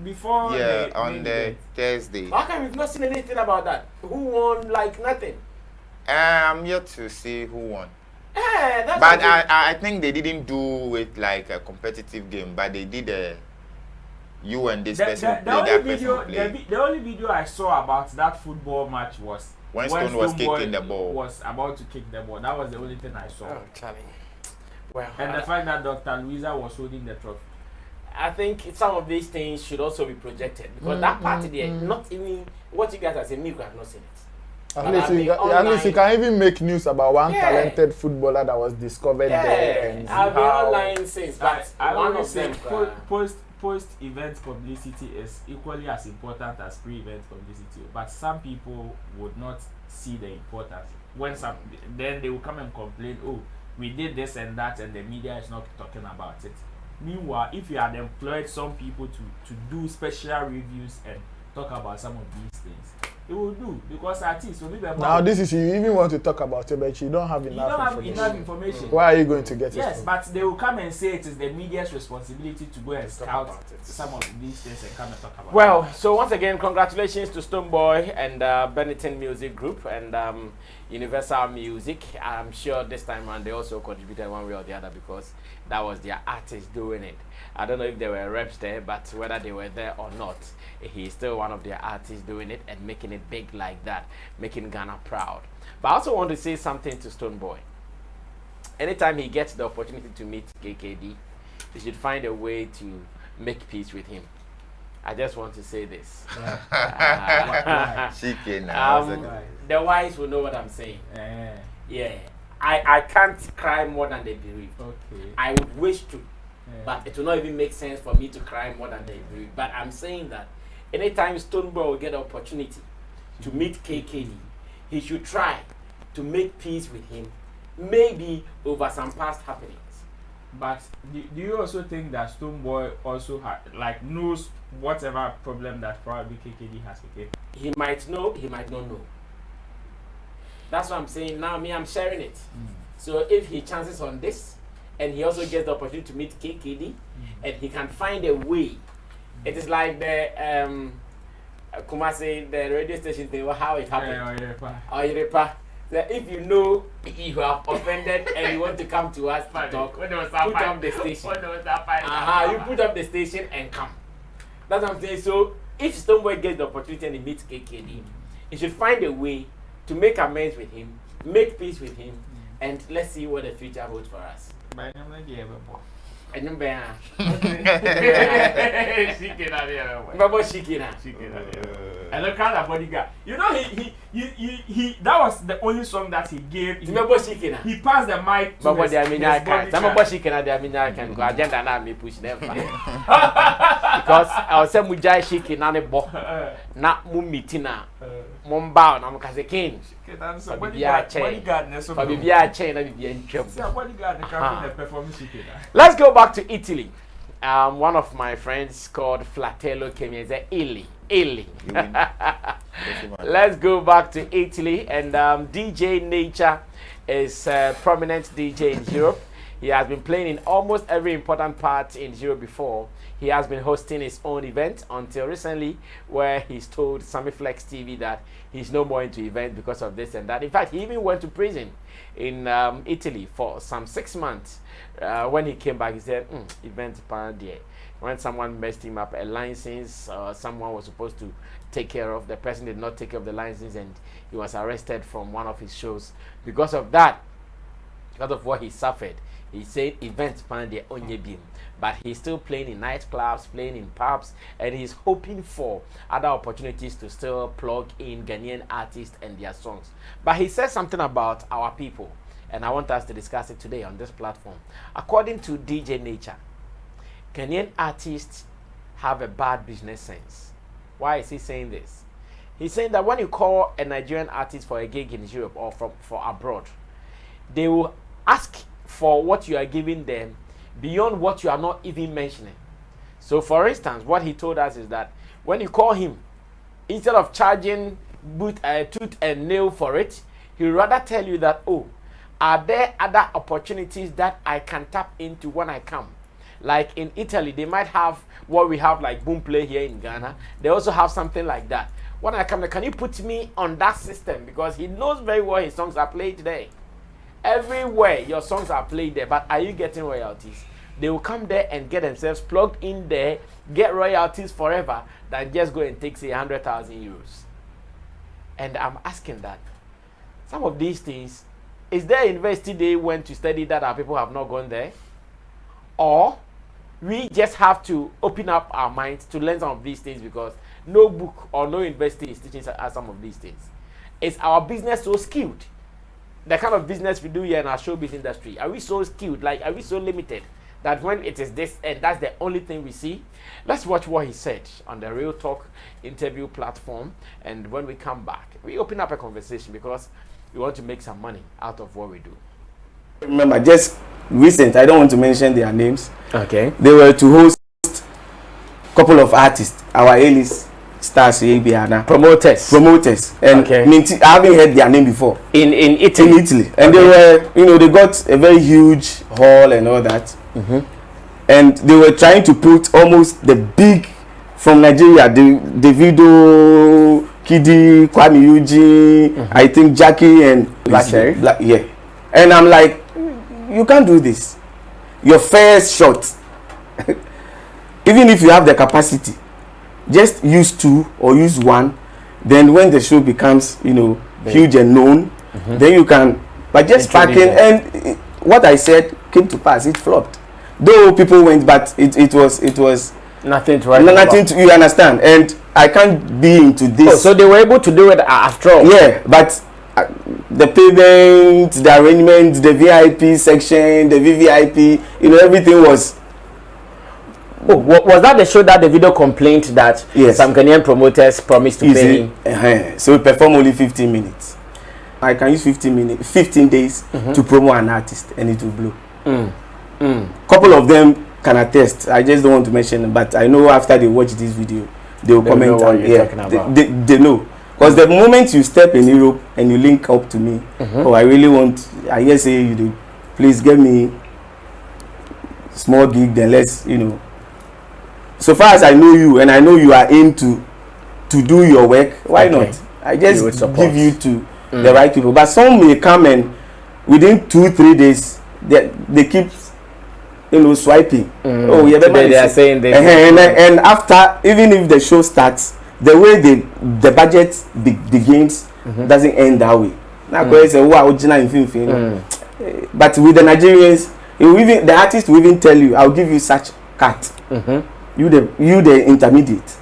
Before on the Thursday. How come you've not seen anything about that? Who won? Like nothing. I'm yet to see who won. That's But I think they didn't do it like a competitive game, but they did a you and this person play that person play. The only video I saw about that football match was when Stone was kicking the ball. Was about to kick the ball. That was the only thing I saw. Oh, Charlie. Well, and the fact that Dr. Louisa was holding the trophy. I think some of these things should also be projected because that party there, not even what you guys are saying, me could have not seen it. At least you can even make news about one talented footballer that was discovered there. And I've been online since, but I one always of say them. post-event publicity is equally as important as pre-event publicity, but some people would not see the importance. Then they will come and complain, oh, we did this and that, and the media is not talking about it. Meanwhile, if you had employed some people to do special reviews and talk about some of these things, it will do, because artists will be the now this is, you even want to talk about it, but you don't have enough information. Why are you going to get it? Yes, but they will come and say it is the media's responsibility to go and scout some of these things and come and talk about it. Well, so once again, congratulations to Stone Boy and Benetton Music Group and Universal Music. I'm sure this time around they also contributed one way or the other because that was their artist doing it. I don't know if there were reps there, but whether they were there or not, he's still one of their artists doing it and making it big like that, making Ghana proud. But I also want to say something to Stone Boy. Anytime he gets the opportunity to meet K.K.D, he should find a way to make peace with him. I just want to say this. The wise will know what I'm saying. Yeah. I can't cry more than they bereaved. Okay. I would wish to, but it will not even make sense for me to cry more than they bereaved. But I'm saying that anytime Stone Boy will get the opportunity to meet K.K.D, he should try to make peace with him, maybe over some past happenings. But do you also think that Stone Boy also knows whatever problem that probably K.K.D has with him? He might know, he might not know. That's what I'm saying. Now I'm sharing it. So if he chances on this, and he also gets the opportunity to meet K.K.D, and he can find a way. It is like the Kumasi, the radio station thing, how it happened. If you know you have offended and you want to come to us to talk, put up the station. You put up the station and come. That's what I'm saying. So if Stone Boy gets the opportunity and he meets K.K.D, he should find a way to make amends with him, make peace with him, and let's see what the future holds for us. And look at that bodyguard. You know, he that was the only song that he gave. He passed the mic to his because I was saying Mujai Shiki Nane Bo not Mumitina Momba and I'm Kazakin. Let's go back to Italy. One of my friends called Flatello came here and said, Illy. Let's go back to Italy. And DJ Nature is a prominent DJ in Europe. He has been playing in almost every important part in Europe before. He has been hosting his own event until recently, where he's told Sammy Flex TV that he's no more into events because of this and that. In fact, he even went to prison in Italy for some 6 months. When he came back, he said, event there. When someone messed him up a license, someone was supposed to take care of, the person did not take care of the license, and he was arrested from one of his shows. Because of that, because of what he suffered, he said events there only beam. But he's still playing in nightclubs, playing in pubs, and he's hoping for other opportunities to still plug in Ghanaian artists and their songs. But he said something about our people, and I want us to discuss it today on this platform. According to DJ Nature, Ghanaian artists have a bad business sense. Why is he saying this? He's saying that when you call a Nigerian artist for a gig in Europe or for abroad, they will ask for what you are giving them beyond what you are not even mentioning. So, for instance, what he told us is that when you call him, instead of charging tooth and nail for it, he rather tell you that, oh, are there other opportunities that I can tap into when I come? Like in Italy, they might have what we have like Boom Play here in Ghana. They also have something like that. When I come there, can you put me on that system? Because he knows very well his songs are played there. Everywhere your songs are played there, but are you getting royalties? They will come there and get themselves plugged in there, get royalties forever, than just go and take, say, 100,000 euros. And I'm asking that. Some of these things, is there a university they went to study that our people have not gone there? Or we just have to open up our minds to learn some of these things because no book or no university is teaching us some of these things. Is our business so skilled? The kind of business we do here in our showbiz industry, are we so skilled? Like, are we so limited that when it is this and that's the only thing we see? Let's watch what he said on the Real Talk interview platform, and when we come back, we open up a conversation because we want to make some money out of what we do. Remember, just recent, I don't want to mention their names. Okay. They were to host a couple of artists, our A-list stars, promoters, and okay. I haven't heard their name before. In Italy. In Italy, and they were, they got a very huge hall and all that, and they were trying to put almost the big from Nigeria, the Davido, K.D, Kwame Eugene, I think Jackie and Black, yeah, and I'm like, you can't do this. Your first shot, even if you have the capacity, just use 2 or use 1. Then when the show becomes, huge and known, then you can. But just packing, and what I said came to pass. It flopped. Though people went, but it was nothing to write nothing to, you understand. And I can't be into this. Oh, so they were able to do it after all. Yeah, but the payment, the arrangement, the VIP section, the VVIP, everything was. Oh, was that the show that the video complained that some Ghanaian promoters promised to pay him? So we perform only 15 minutes. I can use 15 days to promote an artist and it will blow. Couple of them can attest. I just don't want to mention them, but I know after they watch this video, they will comment. Know what you're talking about. They know. Because the moment you step in Europe and you link up to me, I really want, I just say, you do, please give me small gig, then let's, So far as I know you and I know you are in to do your work, why not? I just give you to the right people. But some may come and within 2-3 days, they keep, swiping. Oh, yeah, they are saying they. And after, even if the show starts, the way the budget begins doesn't end that way. Now, but with the Nigerians, the artist will even tell you, I'll give you such cut. You the intermediate.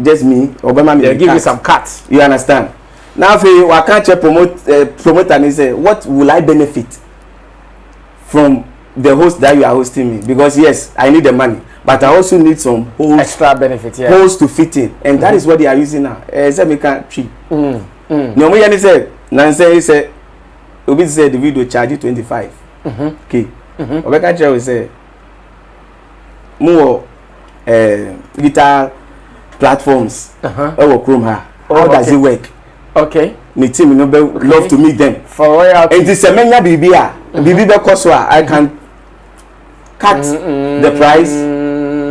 Just me. Obama they'll give you some cuts. You understand? Now, if I can't promote and say, what will I benefit from the host that you are hosting me? Because yes, I need the money, but I also need some extra benefit. Yeah. Hosts to fit in, and that is what they are using now. Tree. No more any say. Nancy say, Obi say the video charge you 25. Okay. Obeka Joe say more guitar platforms. Chrome her. How does it work? Okay. My team love to meet them. For royalty. And this semenya bibia. Bibi koswa I can cut the price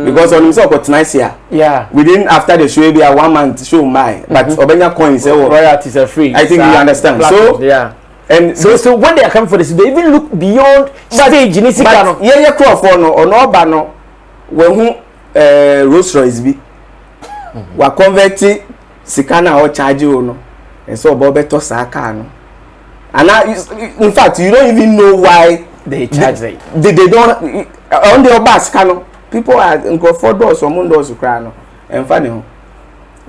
because on himself got nice here. Yeah. Within after the show be a 1 month show my but Obenya coins say royalties are free. I think you understand. So yeah. And so when they are coming for this, they even look beyond stage. But yeah, crop for no or no bano when who Rolls Royce be we converting sikana or charge you no and so about better saka no. And now, in fact, you don't even know why they charge it. They don't on the bus cano. People are go for doors or moon doors to cry no. And funny,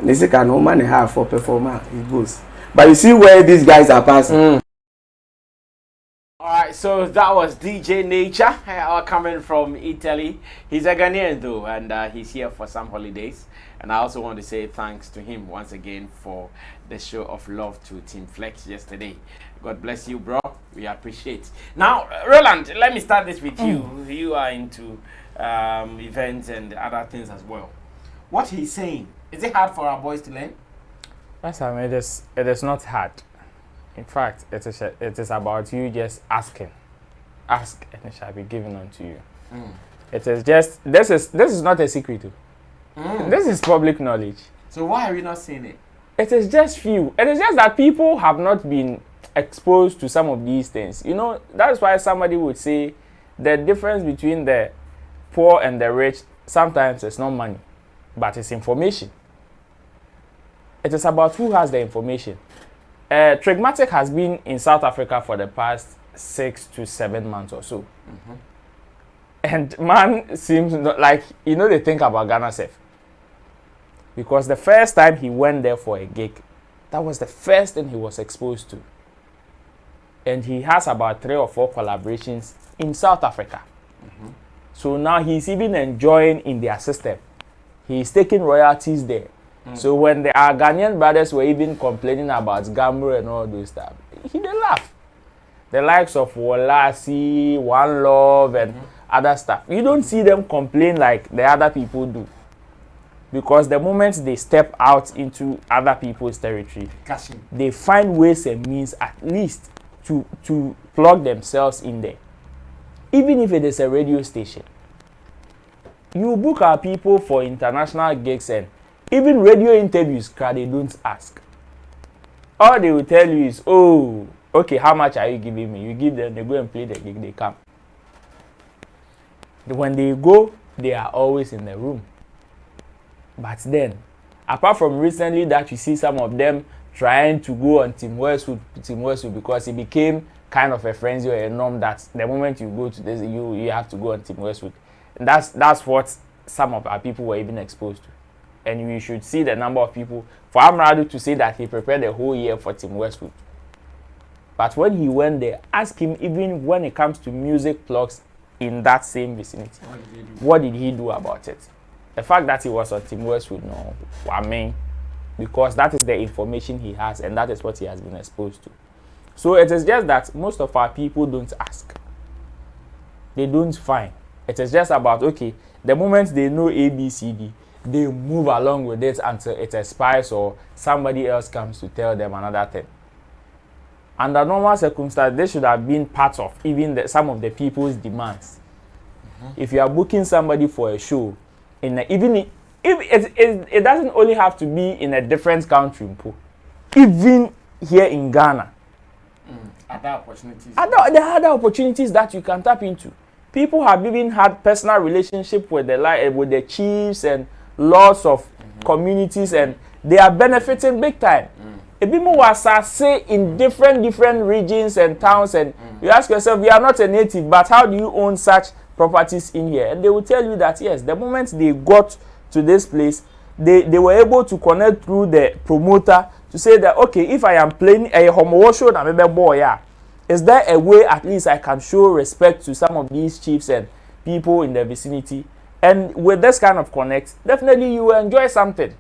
they say can no money have for performer. It goes. But you see where these guys are passing. Alright, so that was DJ Nature coming from Italy. He's a Ghanaian though, and he's here for some holidays. And I also want to say thanks to him once again for the show of love to Team Flex yesterday. God bless you, bro. We appreciate. Now, Roland, let me start this with you. You are into events and other things as well. What he's saying, is it hard for our boys to learn? Yes, I mean, it is not hard. In fact, it is about you just asking. Ask and it shall be given unto you. It is just, this is not a secret. This is public knowledge. So why are we not saying it? It is just few. It is just that people have not been exposed to some of these things. You know, that's why somebody would say the difference between the poor and the rich sometimes is not money, but it's information. It is about who has the information. Trigmatic has been in South Africa for the past 6 to 7 months or so. And man seems not like, you know, they think about Ghana safe. Because the first time he went there for a gig, that was the first thing he was exposed to. And he has about 3 or 4 collaborations in South Africa. So now he's even enjoying in their system. He's taking royalties there. So when our Ghanaian brothers were even complaining about Gamro and all those stuff, he did laugh. The likes of Wolasi, One Love, and other stuff. You don't see them complain like the other people do. Because the moment they step out into other people's territory, they find ways and means at least to plug themselves in there. Even if it is a radio station. You book our people for international gigs and even radio interviews, they don't ask. All they will tell you is, oh, okay, how much are you giving me? You give them, they go and play the gig, they come. When they go, they are always in the room. But then, apart from recently that you see some of them trying to go on Team Westwood because it became kind of a frenzy or a norm that the moment you go to this, you have to go on Team Westwood. And that's what some of our people were even exposed to. And we should see the number of people. For Amrado to say that he prepared the whole year for Team Westwood. But when he went there, ask him even when it comes to music plugs in that same vicinity. What did he do about it? The fact that he was on Team Westwood, no, I mean, because that is the information he has and that is what he has been exposed to. So it is just that most of our people don't ask. They don't find. It is just about, okay, the moment they know A, B, C, D, they move along with it until it expires or somebody else comes to tell them another thing. Under normal circumstances, they should have been part of even some of the people's demands. If you are booking somebody for a show, if it doesn't only have to be in a different country, even here in Ghana, other opportunities. There are other opportunities that you can tap into. People have even had personal relationship with the chiefs and lots of communities, and they are benefiting big time. If people were say in different regions and towns, and you ask yourself, you are not a native, but how do you own such properties in here? And they will tell you that yes, the moment they got to this place, they were able to connect through the promoter to say that okay, if I am playing a homo show na maybe boy, is there a way at least I can show respect to some of these chiefs and people in the vicinity? And with this kind of connect, definitely you will enjoy something.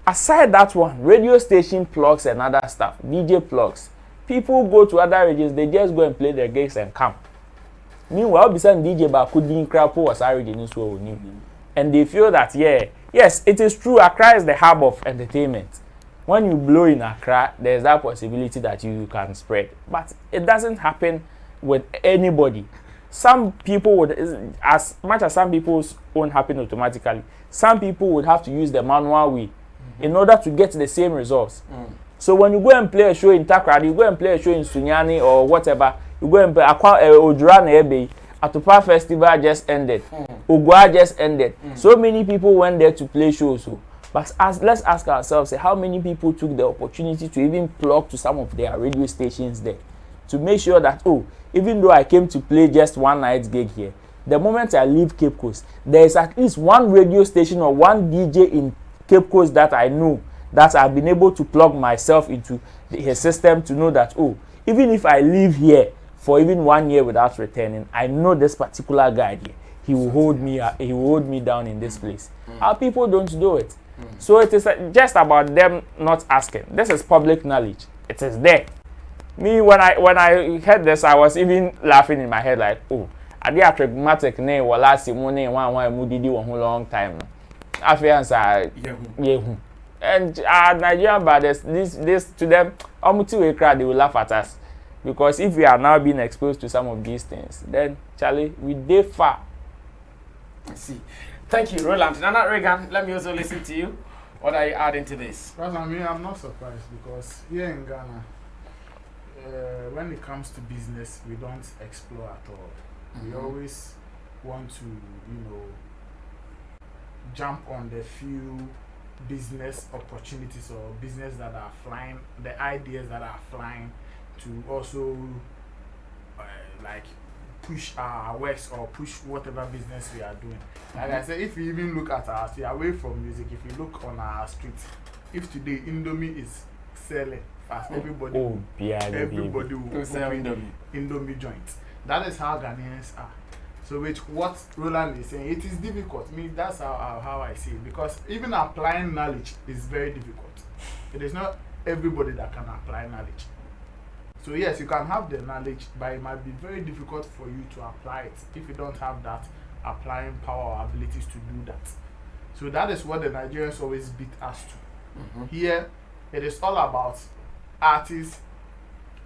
Aside that one, radio station plugs and other stuff, DJ plugs. People go to other regions, they just go and play their gigs and come. Meanwhile, beside DJ Bakudin Krapo was already in so new. And they feel that, yes, it is true, Accra is the hub of entertainment. When you blow in Accra, there's that possibility that you can spread. But it doesn't happen with anybody. Some people would, as much as some people's won't happen automatically, some people would have to use the manual way in order to get the same results. So when you go and play a show in Takrady, you go and play a show in Sunyani or whatever, you go and play Ojura Nebe, Atupa Festival just ended, Ogwa just ended. So many people went there to play shows. But let's ask ourselves, how many people took the opportunity to even plug to some of their radio stations there to make sure that, oh, even though I came to play just one night gig here, the moment I leave Cape Coast, there is at least one radio station or one DJ in Cape Coast that I know that I've been able to plug myself into his system to know that, oh, even if I live here for even 1 year without returning, I know this particular guy here. He will hold me down in this place. Our people don't do it. So it is just about them not asking. This is public knowledge. It is there. Me, when I heard this, I was even laughing in my head like, oh, ade pragmatic ne wala simu ne wan mu didi wo ho long time no afiansa yehu and Nigerian brothers this to them almost we crowd they will laugh at us because if we are now being exposed to some of these things then Charlie we dey far. I see. Thank you, Roland. Nana Regan, let me also listen to you. What are you adding to this? Because I mean, I'm not surprised because here in Ghana, when it comes to business, we don't explore at all. We always want to, jump on the few business opportunities or business that are flying, the ideas that are flying to also like push our works or push whatever business we are doing. Like I said, if you even look at us, we are away from music. If you look on our streets, if today Indomie is selling fast, everybody will sell Indomie joints. That is how Ghanaians are. So with what Roland is saying, it is difficult. I mean, that's how I see it. Because even applying knowledge is very difficult. It is not everybody that can apply knowledge. So yes, you can have the knowledge, but it might be very difficult for you to apply it if you don't have that applying power or abilities to do that. So that is what the Nigerians always beat us to. Here, it is all about artists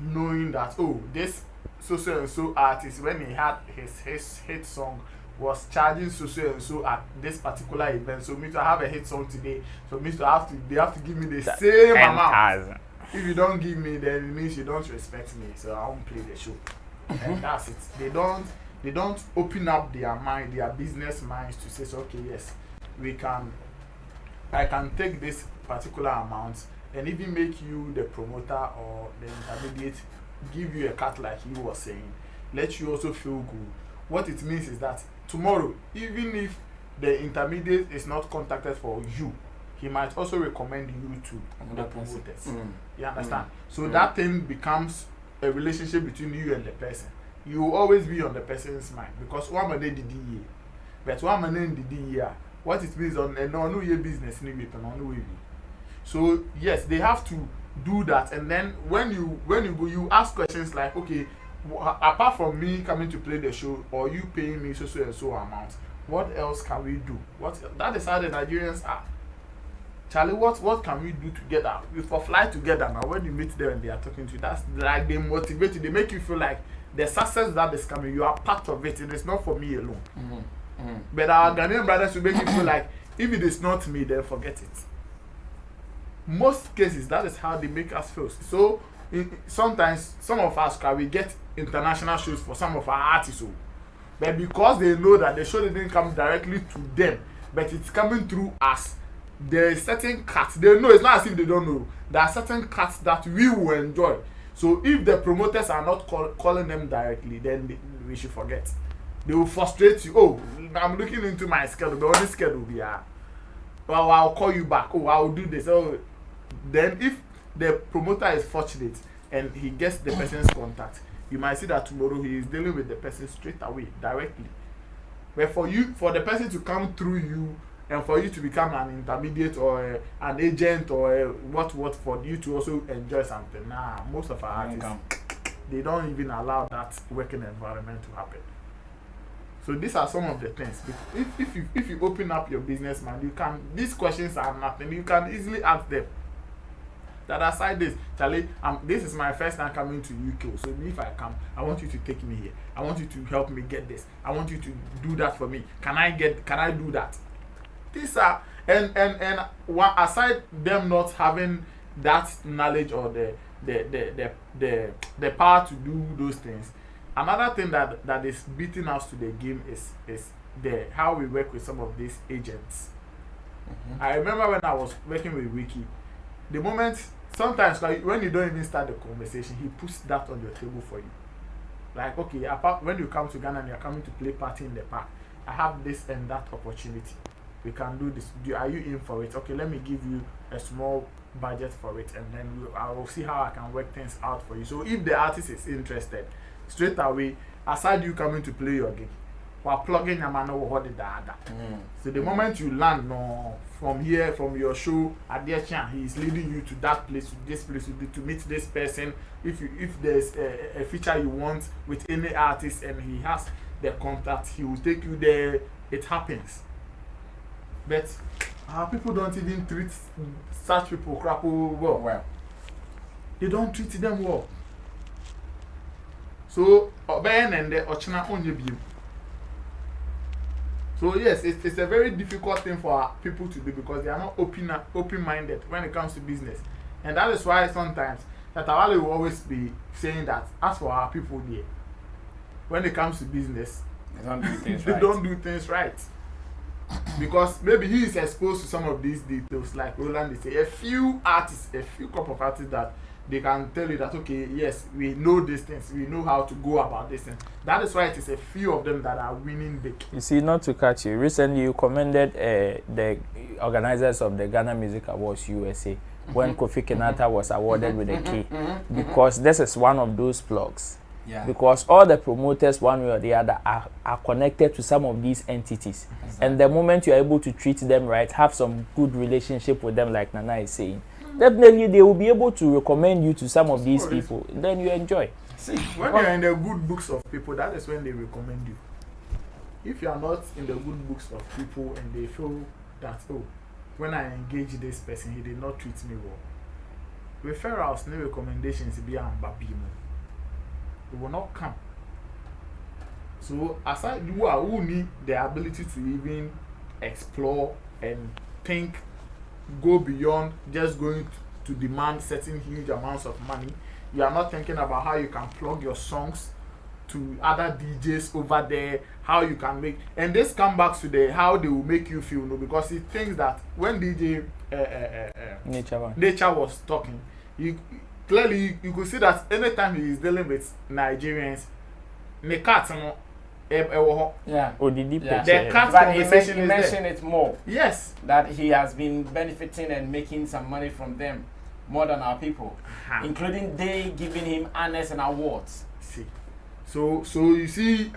knowing that, oh, this so artist, when he had his hit song, was charging so at this particular event. So me to have a hit song today, so me to they have to give me the same amount. If you don't give me, then it means you don't respect me, so I won't play the show. And that's it. They don't open up their mind, their business minds to say, so, okay, yes, I can take this particular amount and even make you the promoter or the intermediate, give you a cut like he was saying, let you also feel good. What it means is that tomorrow, even if the intermediate is not contacted for you, he might also recommend you to the promoters. You understand? So that thing becomes a relationship between you and the person. You will always be on the person's mind because one man did the year, but one man did the year. What it means on a no year business so yes, they have to do that, and then when you go, you ask questions like, okay, apart from me coming to play the show or you paying me so and so amount, what else can we do? That is how the Nigerians are. Charlie, what can we do together? We fly together now. When you meet them and they are talking to you, that's like they motivate you. They make you feel like the success that is coming, you are part of it. It is not for me alone. But our Ghanaian brothers will make you feel like if it is not me, then forget it. Most cases, that is how they make us feel. So sometimes some of us we get international shows for some of our artists, but because they know that the show didn't come directly to them, but it's coming through us. There is certain cuts. They know, it's not as if they don't know. There are certain cuts that we will enjoy. So if the promoters are not calling them directly, then we should forget. They will frustrate you. Oh, I'm looking into my schedule. The only schedule will be well, I'll call you back. Oh, I'll do this. Oh, then if the promoter is fortunate and he gets the person's contact, you might see that tomorrow he is dealing with the person straight away, directly. But for the person to come through you, and for you to become an intermediate or an agent or what for you to also enjoy something. Most of our artists, they don't even allow that working environment to happen. So these are some of the things. If you open up your business, man, these questions are nothing. You can easily ask them. That aside this, Charlie, this is my first time coming to UK. So if I come, I want you to take me here. I want you to help me get this. I want you to do that for me. Can I do that? These are and aside them not having that knowledge or the power to do those things, another thing that is beating us to the game is how we work with some of these agents. I remember when I was working with Ricky, the moment sometimes when you don't even start the conversation, he puts that on your table for you. Like, okay, apart when you come to Ghana and you're coming to play party in the park, I have this and that opportunity. We can do this. Are you in for it? Okay, let me give you a small budget for it, and then I will see how I can work things out for you. So if the artist is interested, straight away, aside you coming to play your gig, we're plugging your man over the data. So the moment you land from here, from your show at the Chan, he is leading you to that place, to this place, to meet this person. If there's a feature you want with any artist and he has the contact, he will take you there. It happens. But our people don't even treat such people well. They don't treat them well. So Ben and the Ochina on your view. So yes, it's a very difficult thing for our people to do because they are not open-minded when it comes to business. And that is why sometimes Shatta Wale will always be saying that as for our people there, when it comes to business, they don't do things right. Because maybe he is exposed to some of these details, like Roland, they say a few couple of artists that they can tell you that, okay, yes, we know these things, we know how to go about this thing. That is why it is a few of them that are winning big. You see, not to catch you, recently you commended the organizers of the Ghana Music Awards USA when Kofi Kenyatta was awarded with a K, because this is one of those plugs. Yeah. Because all the promoters, one way or the other, are connected to some of these entities. Exactly. And the moment you're able to treat them right, have some good relationship with them, like Nana is saying, definitely they will be able to recommend you to some of these people. Then you enjoy. See, when you're in the good books of people, that is when they recommend you. If you are not in the good books of people and they feel that, oh, when I engage this person, he did not treat me well, referrals, no recommendations, be an babimo. They will not come. So aside you are who need the ability to even explore and think, go beyond just going to demand certain huge amounts of money. You are not thinking about how you can plug your songs to other DJs over there, how you can make, and this come back to the how they will make you feel, no, because he thinks that when DJ Nature was talking, you clearly you could see that anytime he is dealing with Nigerians, the cat, yeah. The cat but conversation he mentioned it more. Yes. That he has been benefiting and making some money from them more than our people, including they giving him honors and awards. See. So you see,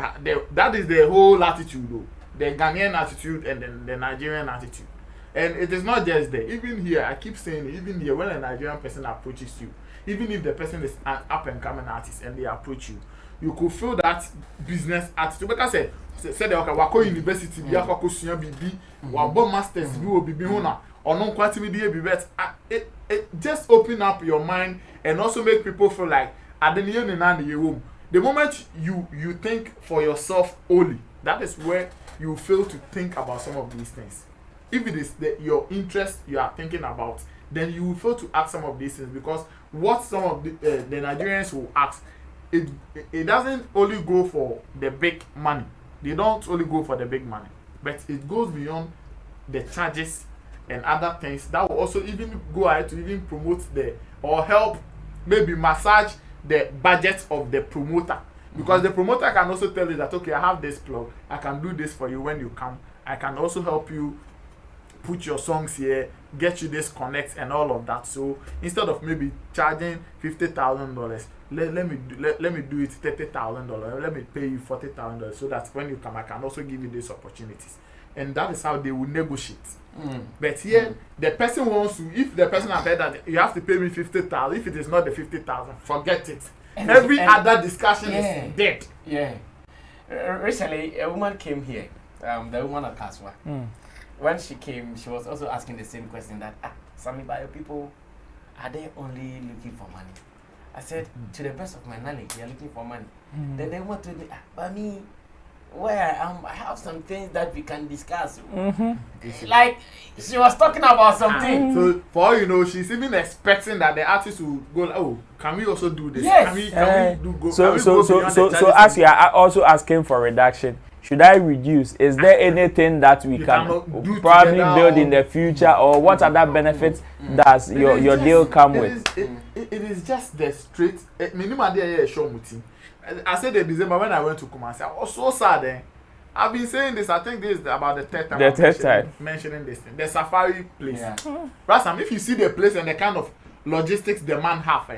that is the whole attitude, though. The Ghanaian attitude and then the Nigerian attitude. And it is not just there. Even here, I keep saying, even here, when a Nigerian person approaches you, even if the person is an up-and-coming artist and they approach you, you could feel that business attitude. Because I said, okay, Wako University, Wako Sunya BB, Wabo Masters, BB Hona, or non quantity BB. It just open up your mind and also make people feel like at the room. The moment you think for yourself only, that is where you fail to think about some of these things. If it is your interest you are thinking about, then you will fail to ask some of these things, because what some of the Nigerians will ask, it doesn't only go for the big money. They don't only go for the big money, but it goes beyond the charges and other things that will also even go ahead to even promote or help maybe massage the budget of the promoter, because the promoter can also tell you that, okay, I have this plug, I can do this for you when you come, I can also help you put your songs here, get you this connect and all of that. So instead of maybe charging $50,000, let me do it $30,000, let me pay you $40,000, so that when you come I can also give you these opportunities. And that is how they will negotiate. But here the person wants to, if the person has said that you have to pay me $50,000, if it is not the $50,000, forget it. And every other discussion is dead. Yeah. Recently a woman came here, the woman at Kaswa. When she came, she was also asking the same question that, Sammy, by your people, are they only looking for money? I said, to the best of my knowledge, they are looking for money. Then they want to be, but me, where I am, I have some things that we can discuss. Like, she was talking about something. So, for all you know, she's even expecting that the artist will go, oh, can we also do this? Yes. Can we go So as you are also asking for reduction, should I reduce? Is there anything that we can probably build in the future, or what other benefits does your deal come with? It is just the straight minimum there show muti. I said in December when I went to Kumasi, I was so sad. I've been saying this, I think this is about the third time mentioning this thing. The safari place. Rasam, if you see the place and the kind of logistics the man have,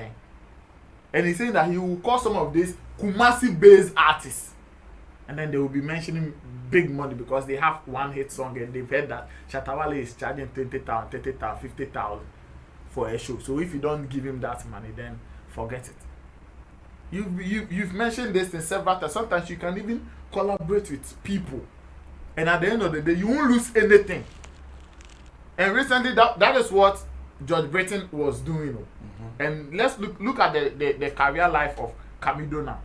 and he's saying that he will call some of these Kumasi based artists. And then they will be mentioning big money because they have one hit song and they've heard that Shatta Wale is charging 20,000, 30,000, 50,000 for a show. So if you don't give him that money, then forget it. You've mentioned this in several times. Sometimes you can even collaborate with people, and at the end of the day, you won't lose anything. And recently, that is what George Britton was doing. And let's look at the career life of Camido now.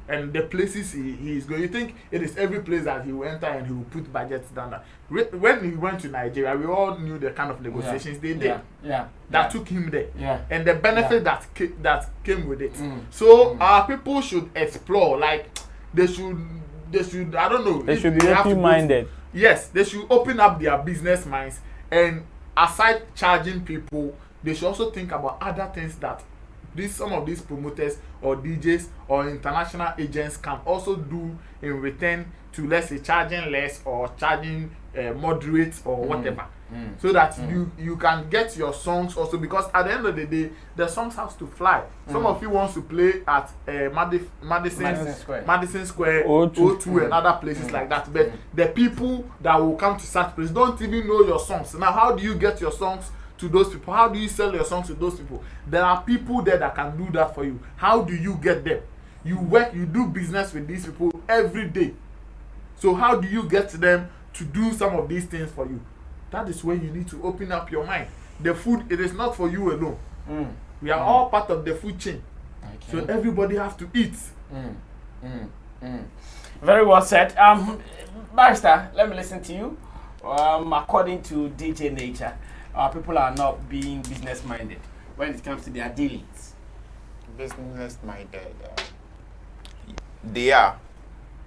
And the places he is going. You think it is every place that he will enter and he will put budgets down there. When he went to Nigeria, we all knew the kind of negotiations they did. That took him there. And the benefit that came with it. So our people should explore. Like they should I don't know. They should be open-minded. Yes, they should open up their business minds, and aside charging people, they should also think about other things that some of these promoters or DJs or international agents can also do in return to, let's say, charging less or charging moderate or whatever, so that you can get your songs also, because at the end of the day the songs have to fly. Some of you wants to play at Madison Square, O2 and other places like that, but the people that will come to such places don't even know your songs. Now how do you get your songs to those people? How do you sell your songs to those people? There are people there that can do that for you. How do you get them? You do business with these people every day. So how do you get them to do some of these things for you? That is where you need to open up your mind. The food, it is not for you alone. We are all part of the food chain. So everybody has to eat. Very well said. Barrister, let me listen to you. According to DJ Nature, people are not being business minded when it comes to their dealings. Business minded, they are.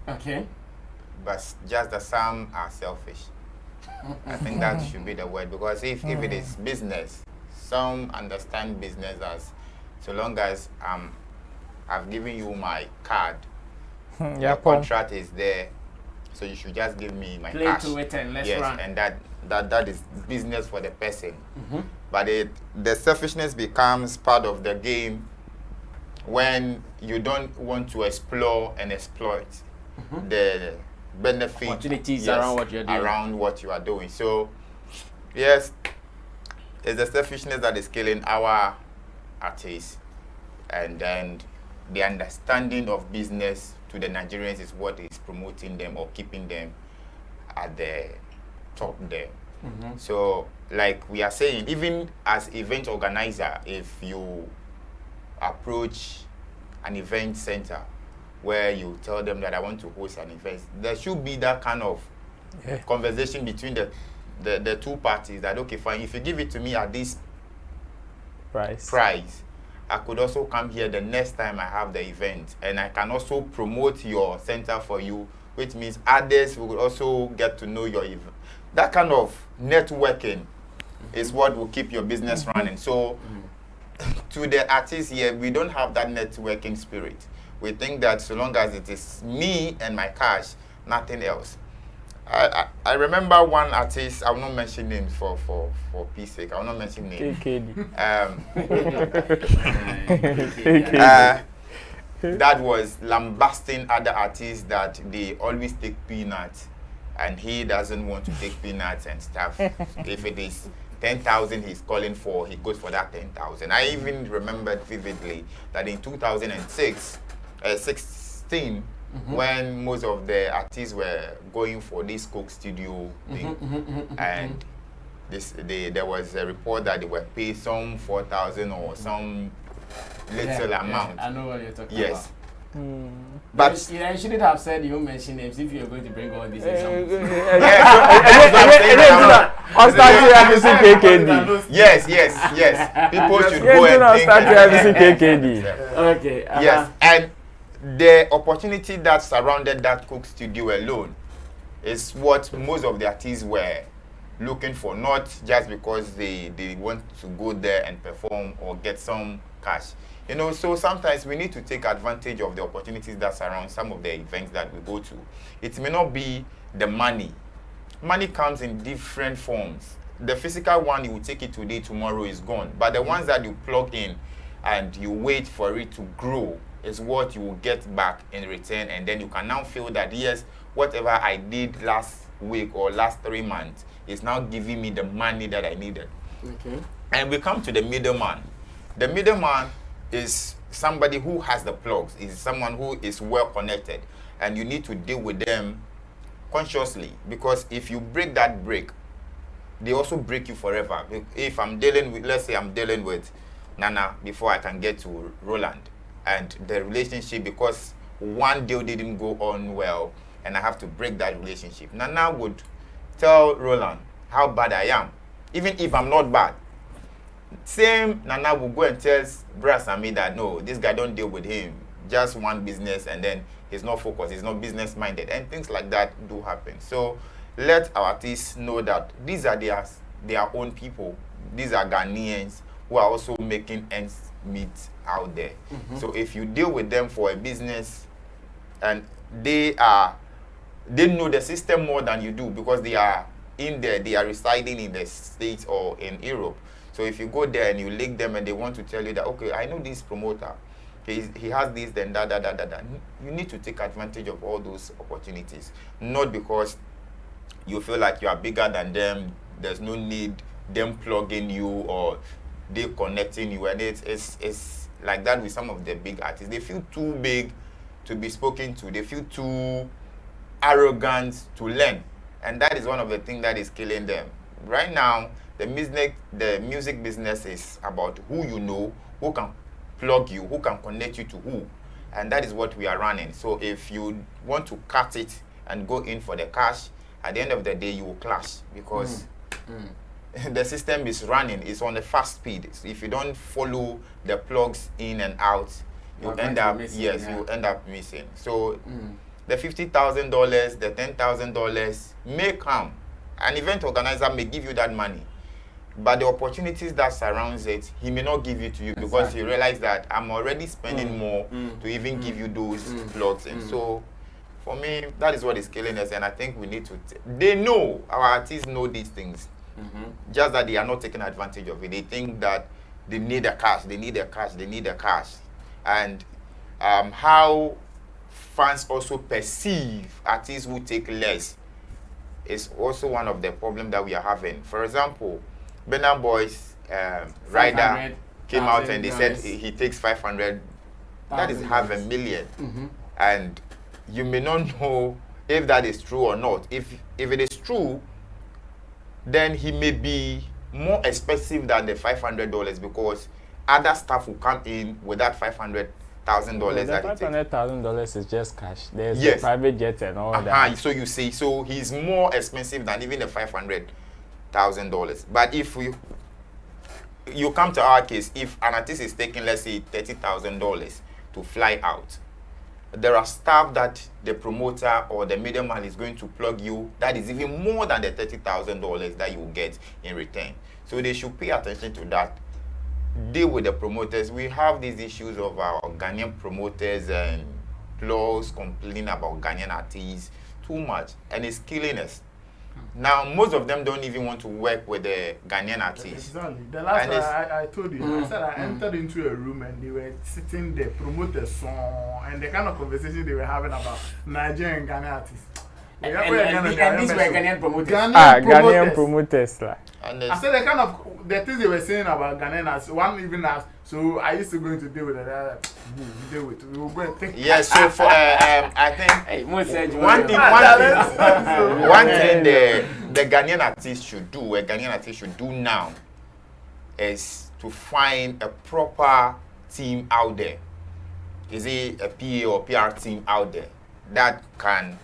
Okay. But just that some are selfish. I think that should be the word, because if it is business, some understand business as so long as I've given you my card, the contract is there, so you should just give me my cash. Play to it and let's run. And that is business for the person. But the selfishness becomes part of the game when you don't want to explore and exploit the benefit opportunities around what you are doing. So yes, it's the selfishness that is killing our artists, and then the understanding of business to the Nigerians is what is promoting them or keeping them at the top there. So like we are saying, even as event organizer, if you approach an event center where you tell them that I want to host an event, there should be that kind of conversation between the two parties, that okay, fine, if you give it to me at this price, I could also come here the next time I have the event, and I can also promote your center for you, which means others will also get to know your event. That kind of networking is what will keep your business running. So to the artists here, we don't have that networking spirit. We think that so long as it is me and my cash, nothing else. I remember one artist, I will not mention names for peace sake, I will not mention names. K.K.D. That was lambasting other artists that they always take peanuts, and he doesn't want to take peanuts and stuff. If it is 10,000 he's calling for, he goes for that 10,000. I even remembered vividly that in 2016, when most of the artists were going for this Coke studio thing, and there was a report that they were paid some 4,000 or some little amount. I know what you're talking about. Yes. But you shouldn't have said you won't mention names if you're going to bring all these examples. Yes. People should go and think. K.K.D. Okay. Yes, and the opportunity that surrounded that Coke studio alone is what most of the artists were looking for, not just because they want to go there and perform or get some cash. You know, so sometimes we need to take advantage of the opportunities that surround some of the events that we go to. It may not be the money. Money comes in different forms. The physical one, you will take it today, tomorrow is gone. But the ones that you plug in and you wait for it to grow is what you will get back in return. And then you can now feel that, yes, whatever I did last week or last 3 months is now giving me the money that I needed. Okay. And we come to the middleman. The middleman is somebody who has the plugs, is someone who is well connected, and you need to deal with them consciously, because if you break that break, they also break you forever. If I'm dealing with, let's say I'm dealing with Nana before I can get to Roland, and the relationship, because one deal didn't go on well and I have to break that relationship, Nana would tell Roland how bad I am, even if I'm not bad. Same Nana will go and tell Sammy that no, this guy, don't deal with him, just one business, and then he's not focused, he's not business minded, and things like that do happen. So let our artists know that these are their own people. These are Ghanaians who are also making ends meet out there. So if you deal with them for a business, and they know the system more than you do, because they are in there, they are residing in the States or in Europe. So if you go there and you link them and they want to tell you that, okay, I know this promoter, he has this, then that. You need to take advantage of all those opportunities, not because you feel like you are bigger than them. There's no need them plugging you or they connecting you, and it's like that with some of the big artists. They feel too big to be spoken to. They feel too arrogant to learn, and that is one of the things that is killing them right now. The music business is about who you know, who can plug you, who can connect you to who, and that is what we are running. So if you want to cut it and go in for the cash, at the end of the day you will clash, because the system is running, it's on a fast speed. So if you don't follow the plugs in and out, you end up missing, you end up missing. So the $50,000, the $10,000 may come. An event organizer may give you that money, but the opportunities that surrounds it, he may not give it to you, because he realized that I'm already spending more to even give you those plugs. And so for me, that is what is killing us, and I think we need to they know, our artists know these things, just that they are not taking advantage of it. They think that they need the cash, they need the cash, they need the cash. And how fans also perceive artists who take less is also one of the problems that we are having. For example, Burna Boy's rider came out and they said he takes 500. That is $500,000. And you may not know if that is true or not. If it is true, then he may be more expensive than the $500, because other stuff will come in with that $500,000 that he takes. $500,000 is just cash. There's a private jet and all that. So you see, so he's more expensive than even the $500,000. But if you come to our case, if an artist is taking, let's say, $30,000 to fly out, there are stuff that the promoter or the middleman is going to plug you that is even more than the $30,000 that you will get in return. So they should pay attention to that. Deal with the promoters. We have these issues of our Ghanaian promoters and laws complaining about Ghanaian artists too much, and it's killing us. Now, most of them don't even want to work with the Ghanaian artists. Exactly. The last time I told you, I said I entered into a room and they were sitting there, promoting song, and the kind of conversation they were having about Nigerian and Ghanaian artists. And these were Ghanaian promoters. Ghanaian promoters. I said the kind of the things they were saying about Ghanaian artists. One even asked, so I used to go into deal with it. Deal with it. We will go and think. Yes, so for I think one thing the Ghanaian artist should do, a Ghanaian artist should do now, is to find a proper team out there. Is it a PA or PR team out there that can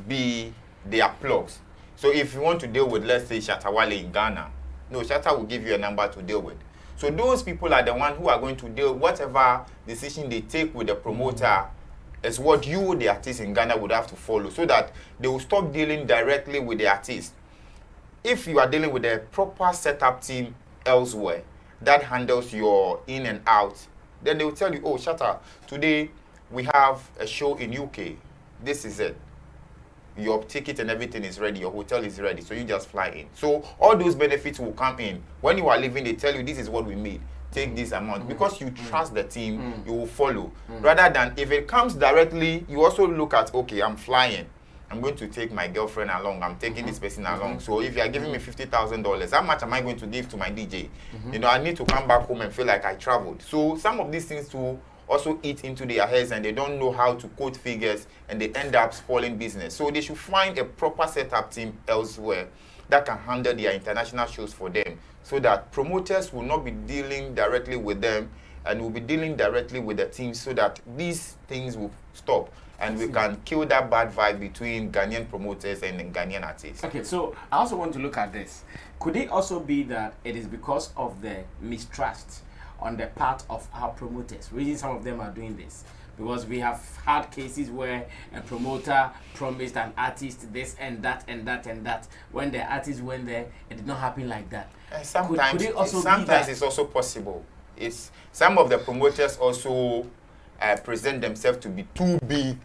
be their plugs? So if you want to deal with, let's say, Shatta Wale in Ghana, no, Shatta will give you a number to deal with. So those people are the ones who are going to deal, whatever decision they take with the promoter is what you, the artist in Ghana, would have to follow, so that they will stop dealing directly with the artist. If you are dealing with a proper setup team elsewhere that handles your in and out, then they will tell you, oh, Shatta, today we have a show in UK. This is it. Your ticket and everything is ready, your hotel is ready, so you just fly in. So all those benefits will come in. When you are leaving, they tell you this is what we made. Take this amount. Because you trust the team, you will follow. Rather than if it comes directly, you also look at, okay, I'm flying. I'm going to take my girlfriend along. I'm taking this person along. So if you are giving me $50,000, how much am I going to give to my DJ? You know, I need to come back home and feel like I traveled. So some of these things too also eat into their heads, and they don't know how to quote figures, and they end up spoiling business. So they should find a proper setup team elsewhere that can handle their international shows for them, so that promoters will not be dealing directly with them and will be dealing directly with the team, so that these things will stop and we can kill that bad vibe between Ghanaian promoters and Ghanaian artists. Okay, so I also want to look at this. Could it also be that it is because of the mistrust on the part of our promoters? Reason some of them are doing this, because we have had cases where a promoter promised an artist this and that and that and that. When the artist went there, it did not happen like that. And sometimes, could it also sometimes it's also possible. It's some of the promoters also present themselves to be too big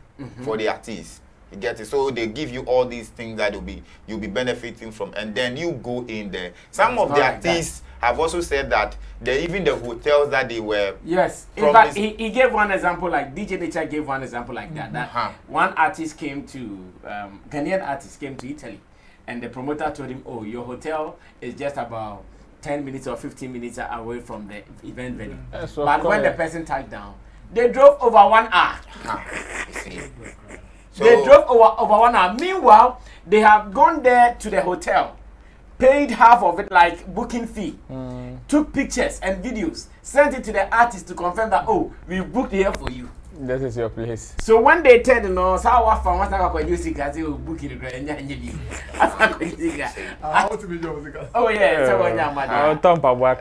for the artists. You get it? So they give you all these things that you'll be benefiting from, and then you go in there. Some of the artists have also said that even the hotels that they were in fact, he gave one example, like DJ Nature gave one example like that. That one artist came to Ghanaian artist came to Italy, and the promoter told him, "Oh, your hotel is just about 10 minutes or 15 minutes away from the event venue." But when the person touched down, they drove over 1 hour. They drove over 1 hour. Meanwhile, they have gone there to the hotel, paid half of it like booking fee, took pictures and videos, sent it to the artist to confirm that, oh, we booked here for you. This is your place. So when they tell them, no, so I found what's not going to use it, I will book it. Oh yeah,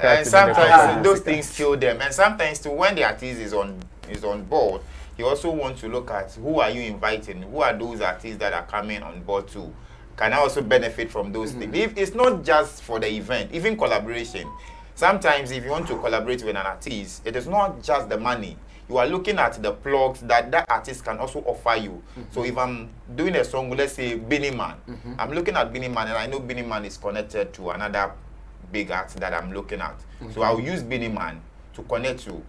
and sometimes those things kill them. And sometimes too, when the artist is on board, you also want to look at who are you inviting, who are those artists that are coming on board too. Can I also benefit from those things? If it's not just for the event, even collaboration. Sometimes if you want to collaborate with an artist, it is not just the money. You are looking at the plugs that artist can also offer you. So if I'm doing a song, let's say Beanie Man, I'm looking at Beanie Man, and I know Beanie Man is connected to another big act that I'm looking at. So I'll use Beanie Man to connect to.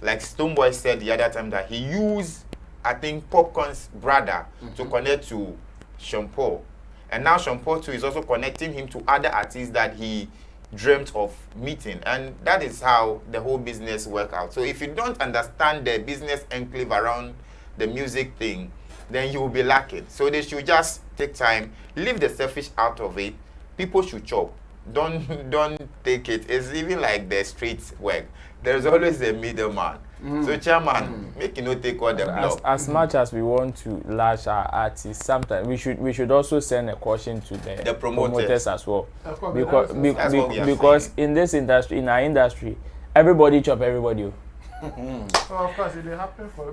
Like Stonebwoy said the other time that he used, I think, Popcorn's brother to connect to Sean Paul. And now Sean Paul too is also connecting him to other artists that he dreamt of meeting. And that is how the whole business works out. So if you don't understand the business enclave around the music thing, then you will be lacking. So they should just take time, leave the selfish out of it. People should chop. Don't take it. It's even like the street work. There's always a middleman. So chairman, make you not take all the block. As much as we want to lash our artists, sometimes we should also send a caution to the promoters as well. Because in this industry, in our industry, everybody chop everybody. Of course, it will happen for you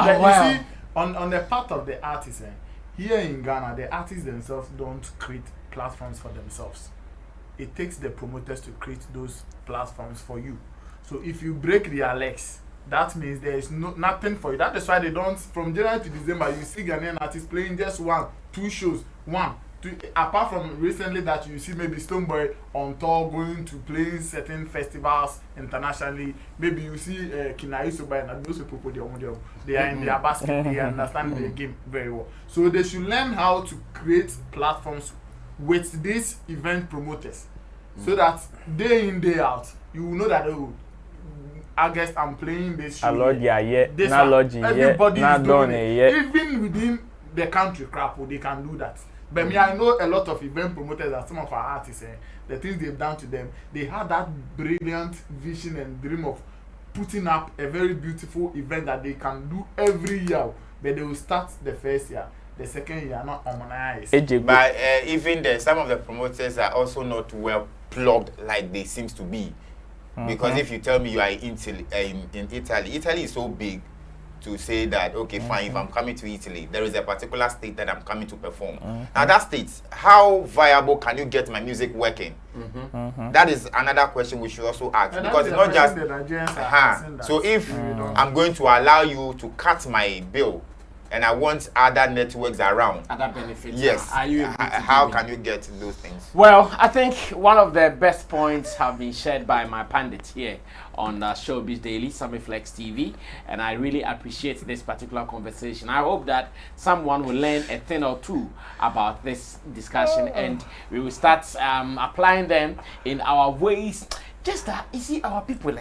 see, on the part of the artists, here in Ghana, the artists themselves don't create platforms for themselves. It takes the promoters to create those platforms for you. So if you break their legs, that means there is nothing for you. That is why they don't, from January to December, you see Ghanaian artists playing just 1, 2 shows. 1, 2, apart from recently that you see maybe Stonebwoy on tour going to play certain festivals internationally. Maybe you see Kinaisoba and those people, they are in their basket, they understand the game very well. So they should learn how to create platforms with these event promoters, so that day in, day out, you will know that, oh, I guess I'm playing this show. Everybody is doing it. Even within the country, they can do that. But me, I know a lot of event promoters and some of our artists, the things they've done to them, they had that brilliant vision and dream of putting up a very beautiful event that they can do every year. But they will start the first year. The second year, not harmonized. But even some of the promoters are also not well plugged like they seem to be. Because if you tell me you are in Italy, Italy is so big to say that, okay, fine, if I'm coming to Italy, there is a particular state that I'm coming to perform. Now that state, how viable can you get my music working? That is another question we should also ask. Because it's not just... So if I'm going to allow you to cut my bill, and I want other networks around. Other benefits. Yes. Are you able to how can you get those things? Well, I think one of the best points have been shared by my pundit here on Showbiz Daily, Sammy Flex TV, and I really appreciate this particular conversation. I hope that someone will learn a thing or two about this discussion, and we will start applying them in our ways. Just that, you see, our people,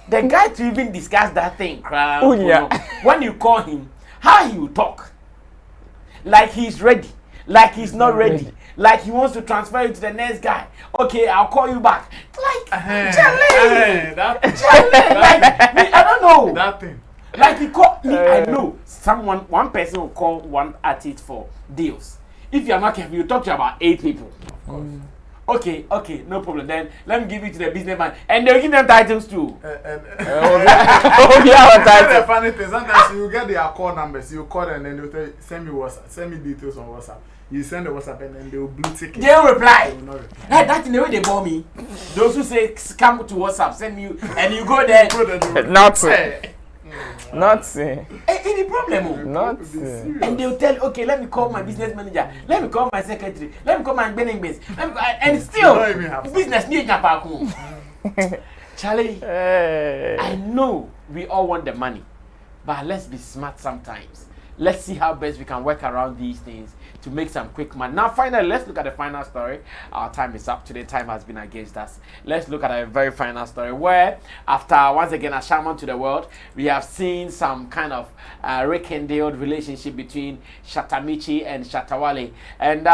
the guy to even discuss that thing, when you call him, how he will talk, like he's ready, like he's not ready, like he wants to transfer you to the next guy. Okay, I'll call you back. Like, challenge, like, I don't know. That thing. Like he called me, I know one person will call one artist for deals. If you are not careful, you talk to about 8 people. Of course. Okay, no problem. Then let me give it to the businessman, and they'll give them titles too. The funny thing, sometimes you get their call numbers, you call them, and then they'll tell you, send me WhatsApp, send me details on WhatsApp. You send the WhatsApp, and then they'll blue tick it. They'll reply. They will not reply. Hey, that's the way they bore me. Those who say come to WhatsApp, send you, and you go there. Not say. Any problem? Not say. And they'll tell, okay, let me call my business manager, let me call my secretary, let me call my banking base, and still business need Charlie, I know we all want the money, but let's be smart sometimes. Let's see how best we can work around these things to make some quick money. Now, finally, let's look at the final story. Our time is up today. Time has been against us. Let's look at a very final story where, after once again Ashaiman to the world, we have seen some kind of rekindled relationship between Shatta Michy and Shatta Wale. And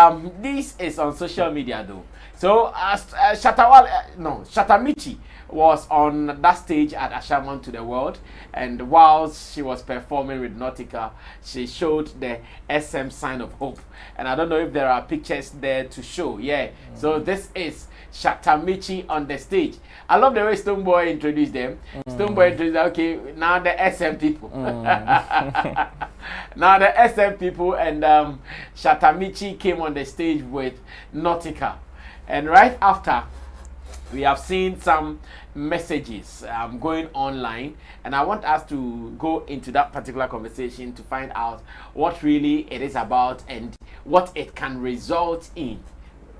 this is on social media though. So Shatta Michy was on that stage at Ashaiman to the world, and whilst she was performing with Nautica, she showed the SM sign of hope. And I don't know if there are pictures there to show. So this is Shatta Michy on the stage. I love the way Stonebwoy introduced them. Stonebwoy introduced them, okay, now the SM people. Now the SM people, and Shatta Michy came on the stage with Nautica. And right after, we have seen some messages going online, and I want us to go into that particular conversation to find out what really it is about and what it can result in.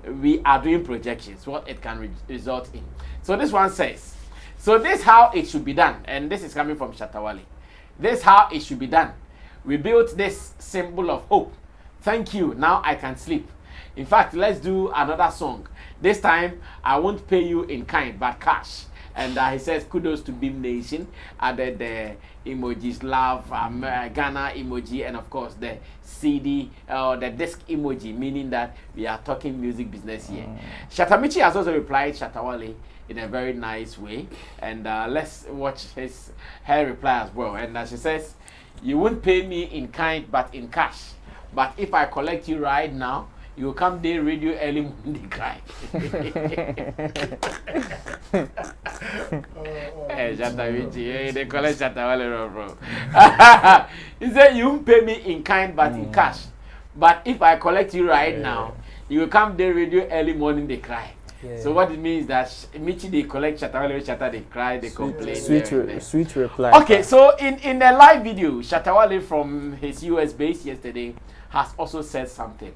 We are doing projections, what it can result in. So this one says, so this how it should be done, and this is coming from Shatta Wale. This how it should be done. We built this symbol of hope. Thank you, now I can sleep. In fact, let's do another song. This time, I won't pay you in kind, but cash. And he says, kudos to Beam Nation. Added the emojis, love, Ghana emoji, and of course the CD, the disc emoji, meaning that we are talking music business here. Shatta Michy has also replied Shatta Wale in a very nice way. And let's watch her reply as well. And she says, you won't pay me in kind, but in cash. But if I collect you right now, you will come there radio early morning cry. Shatta Michy, they call it Shatta Wale, bro. He said you won't pay me in kind but in cash. But if I collect you right now, you will come there radio early morning they cry. So what it means that Mitchy they collect Shatta Wale, Shatta they cry, they complain. Sweet reply. Okay, so in the live video, Shatta Wale from his US base yesterday has also said something.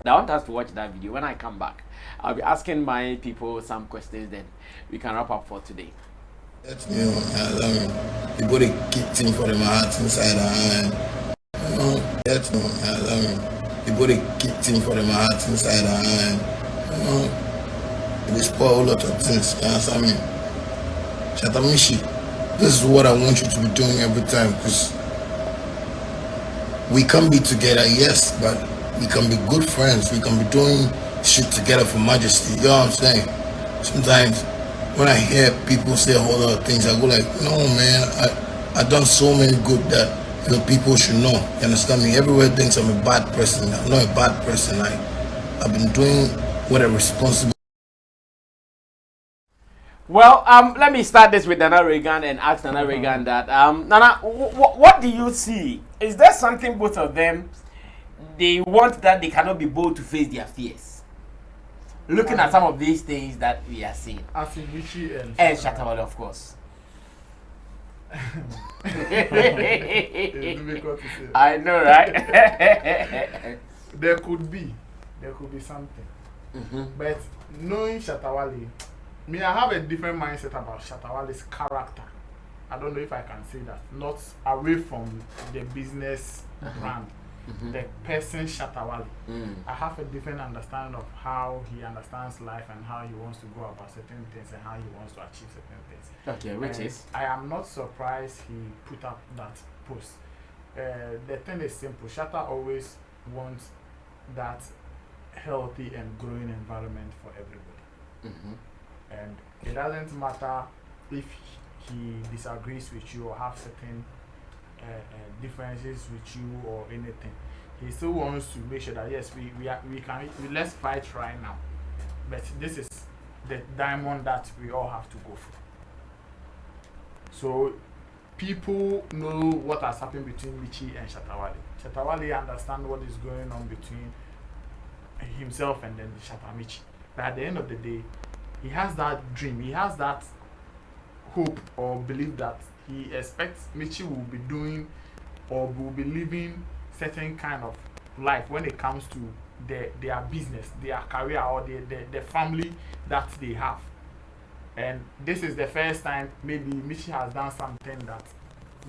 Now, I want us to watch that video. When I come back, I'll be asking my people some questions, then we can wrap up for today. That's me, people they keep things for my heart inside the hand. That's me, people they keep things for my heart inside the hand. They spoil a whole lot of things, you understand me? Shatta Michy, this is what I want you to be doing every time, because we can be together, yes, but we can be good friends. We can be doing shit together for majesty. You know what I'm saying? Sometimes when I hear people say a whole lot of things, I go like, no man, I done so many good that people should know. You understand me? Everywhere thinks I'm a bad person. I'm not a bad person. I've been doing what a responsible. Well, let me start this with Nana Reagan and ask Nana Reagan that Nana, what do you see? Is there something both of them they want that they cannot be bold to face their fears? Looking at some of these things that we are seeing. As in Mitchy and Shatta Wale, of course. It's difficult to say. I know, right? There could be something. But knowing Shatta Wale, me, I have a different mindset about Shatta Wale's character. I don't know if I can say that. Not away from the business brand. The person Shatta Wale. I have a different understanding of how he understands life and how he wants to go about certain things and how he wants to achieve certain things. Okay, which is? I am not surprised he put up that post. The thing is simple. Shatta always wants that healthy and growing environment for everybody. And it doesn't matter if he disagrees with you or have certain differences with you or anything. He still wants to make sure that yes, let's fight right now. But this is the diamond that we all have to go through. So people know what has happened between Mitchy and Shatta Wale. Shatta Wale understands what is going on between himself and then Shatta Mitchy. But at the end of the day, he has that dream, he has that hope or belief that he expects Mitchy will be doing or will be living certain kind of life when it comes to their business, their career, or the family that they have. And this is the first time maybe Mitchy has done something that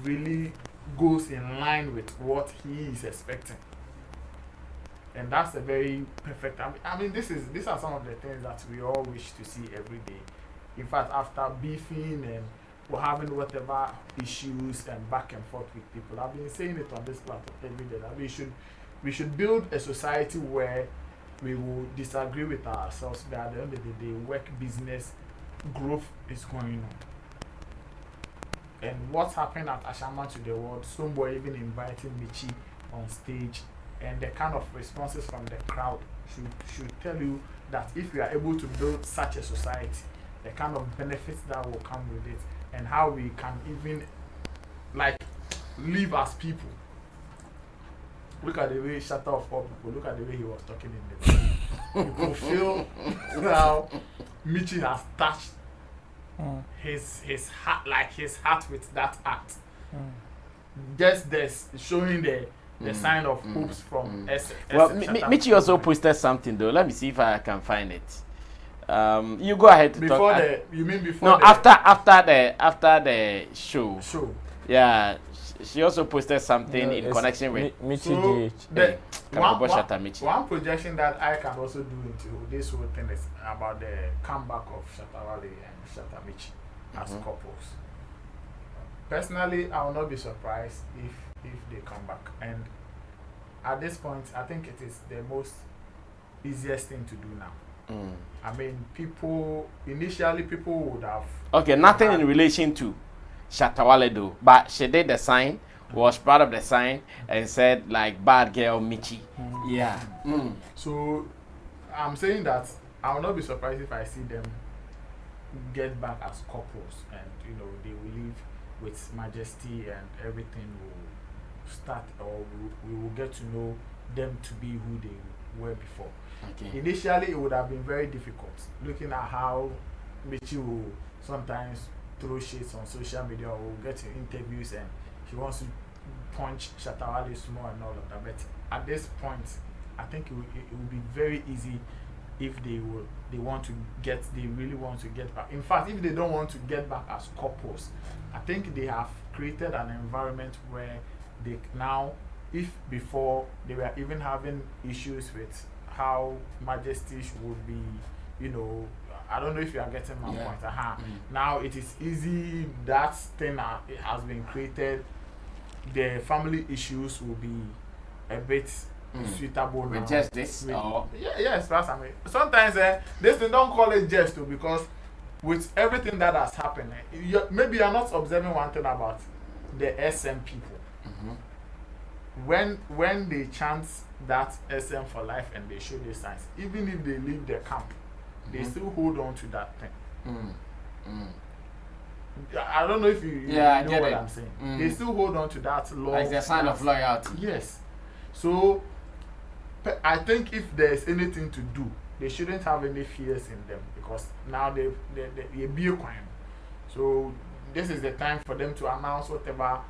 really goes in line with what he is expecting. And that's a very perfect. I mean, these are some of the things that we all wish to see every day. In fact, after beefing and we're having whatever issues and back and forth with people, I've been saying it on this platform every day that we should build a society where we will disagree with ourselves, but at the end of the day, work, business, growth is going on. And what's happened at Ashaiman to the world, somebody even inviting Mitchy on stage, and the kind of responses from the crowd should tell you that if we are able to build such a society, the kind of benefits that will come with it, and how we can even live as people. Look at the way Shatta of all people, look at the way he was talking in the video. You could feel how Mitchy has touched his heart with that act. Just this showing the sign of hopes from Mitchy also posted something though. Let me see if I can find it. You go ahead to before talk. You mean before? No, after the show. Show. Yeah, she also posted something in connection with Mitchy. One projection that I can also do into this whole thing is about the comeback of Shatta Wale and Shatta Mitchy as couples. Personally, I will not be surprised if they come back. And at this point, I think it is the most easiest thing to do now. I mean, initially people would have... Okay, nothing in relation to Shatta Wale though, but she did the sign, was part of the sign, and said like, bad girl Mitchy. Yeah. So, I'm saying that I will not be surprised if I see them get back as couples, and they will live with majesty and everything will start, or we will get to know them to be who they were before. Okay. Initially, it would have been very difficult, looking at how Mitchy will sometimes throw shades on social media or will get to interviews and she wants to punch Shatta Wale small and all of that. But at this point, I think it will be very easy if they really want to get back. In fact, if they don't want to get back as couples, I think they have created an environment where they now, if before they were even having issues with how majesty would be, I don't know if you are getting my point. Now it is easy, that thing it has been created, the family issues will be a bit suitable with now. just this? Yes, that's what I mean. Sometimes this thing, don't call it jest too, because with everything that has happened, maybe you're not observing one thing about the SM people. When they chant that SM for life and they show the signs, even if they leave the camp, they still hold on to that thing. I don't know if you know what I'm saying. They still hold on to that law. Like the sign of loyalty. Yes. So I think if there's anything to do, they shouldn't have any fears in them, because now they be a crime. So this is the time for them to announce whatever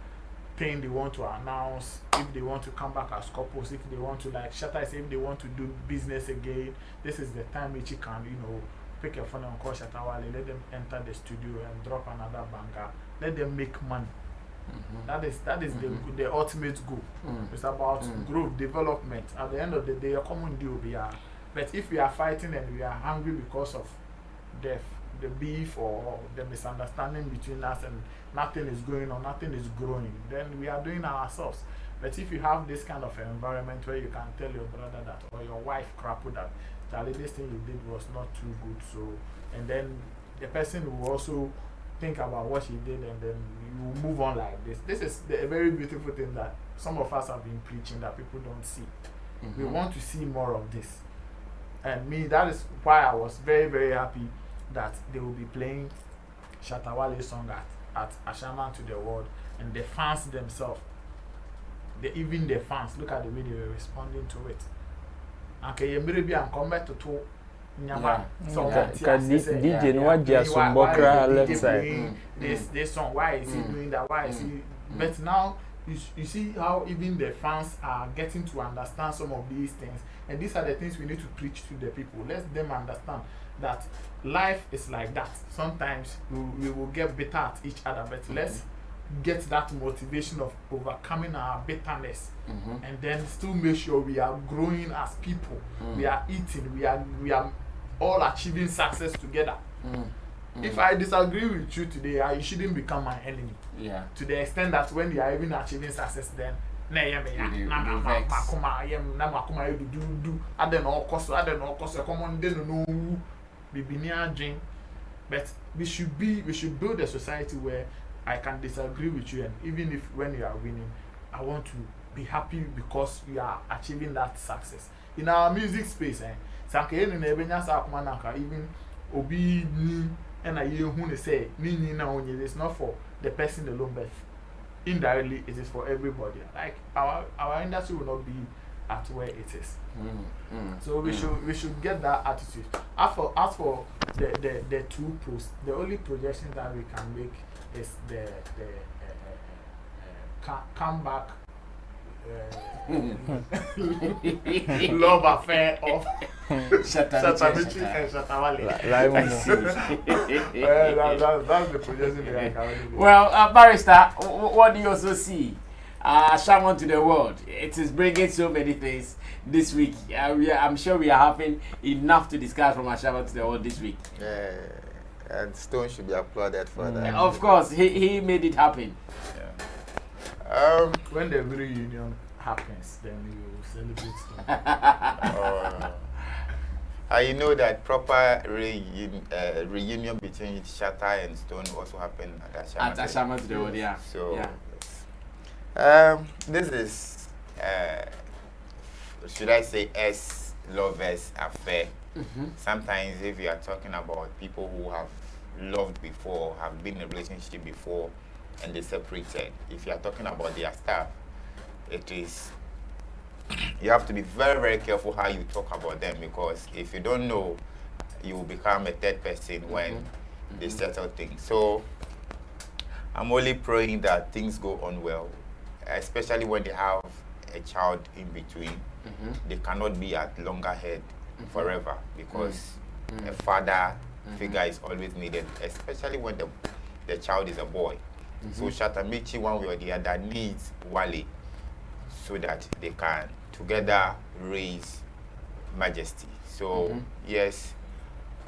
thing they want to announce. If they want to come back as couples, if they want to, like Shatta said, if they want to do business again, this is the time Mitchy can, you know, pick a phone and call Shatta Wale, let them enter the studio and drop another banger, let them make money. That is the ultimate goal. It's about growth, development. At the end of the day, a common deal we are. But if we are fighting and we are hungry because of the beef or the misunderstanding between us and nothing is going on, nothing is growing, then we are doing ourselves. But if you have this kind of environment where you can tell your brother that or your wife crapple that Charlie, this thing you did was not too good, so, and then the person will also think about what she did and then you move on like this. This is a very beautiful thing that some of us have been preaching that people don't see. We want to see more of this. And me, that is why I was very, very happy that they will be playing Shatta Wale's song at Ashaiman to the world, and the fans themselves, even the fans, look at the way they were responding to it. Okay, you may be uncommitted to DJ no what just some bokra left side. This song, why is he doing that? Why is he? But now you see how even the fans are getting to understand some of these things, and these are the things we need to preach to the people. Let them understand that life is like that. Sometimes we will get bitter at each other, but let's get that motivation of overcoming our bitterness, and then still make sure we are growing as people. We are eating. We are all achieving success together. If I disagree with you today, you shouldn't become my enemy. Yeah. To the extent that when you are even achieving success, then but we should build a society where I can disagree with you, and even if when you are winning, I want to be happy because you are achieving that success. In our music space, even obi ni and I hear who say ni na onye. It's not for the person alone, but indirectly it is for everybody. Like our industry will not be at where it is. So we should get that attitude. As for the two posts, the only projection that we can make is the comeback love affair of Shatta Michy and Shatta Wale. That's the projection that I can make. Well, Barrister, what do you also see? Ashaiman to the world. It is bringing so many things this week. I'm sure we are having enough to discuss from Ashaiman to the world this week. And Stone should be applauded for that. Of course, he made it happen. When the reunion happens, then you celebrate Stone. You know that proper reunion between Shatta and Stone also happened at Ashaiman to the world, yeah. So, this is, should I say, lovers affair. Sometimes if you are talking about people who have loved before, have been in a relationship before, and they separated, if you are talking about their stuff, it is, you have to be very, very careful how you talk about them, because if you don't know, you will become a third person when they settle things. So I'm only praying that things go on well, especially when they have a child in between. They cannot be at loggerhead forever, because a father figure is always needed, especially when the child is a boy. So Shatta Michy, one way or the other, needs Wale so that they can together raise Majesty. So yes,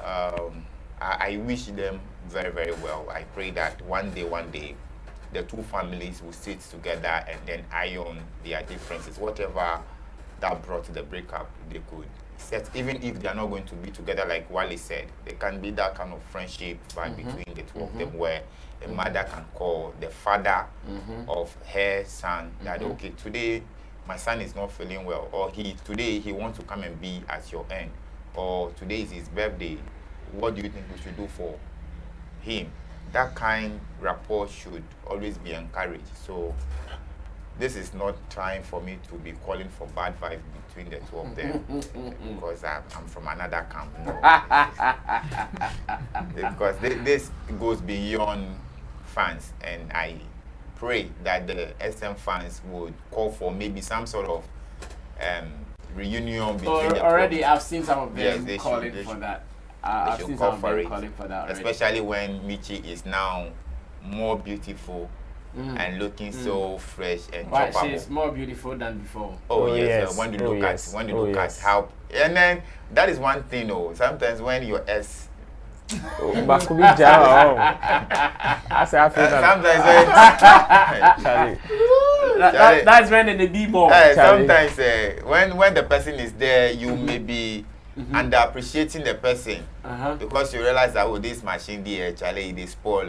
I wish them very, very well. I pray that one day, the two families will sit together and then iron their differences. Whatever that brought the breakup, they could set, even if they are not going to be together like Wale said. There can be that kind of friendship between the two of them, where a mother can call the father of her son that, okay, today my son is not feeling well, or today he wants to come and be at your end, or today is his birthday. What do you think we should do for him? That kind of rapport should always be encouraged. So this is not time for me to be calling for bad vibes between the two of them, because I'm from another camp. No. Because this goes beyond fans, and I pray that the SM fans would call for maybe some sort of reunion between the already. I've seen some of them yes, calling for that. I've seen some of them calling for that already. Especially when Mitchy is now more beautiful and looking so fresh and but she's more beautiful than before. Oh yes. When you look at how, and then that is one thing. Sometimes when your S Sometimes that's when they be more. Sometimes when the person is there, you may be underappreciating the person because you realize that this machine there, Charlie, it is spoil.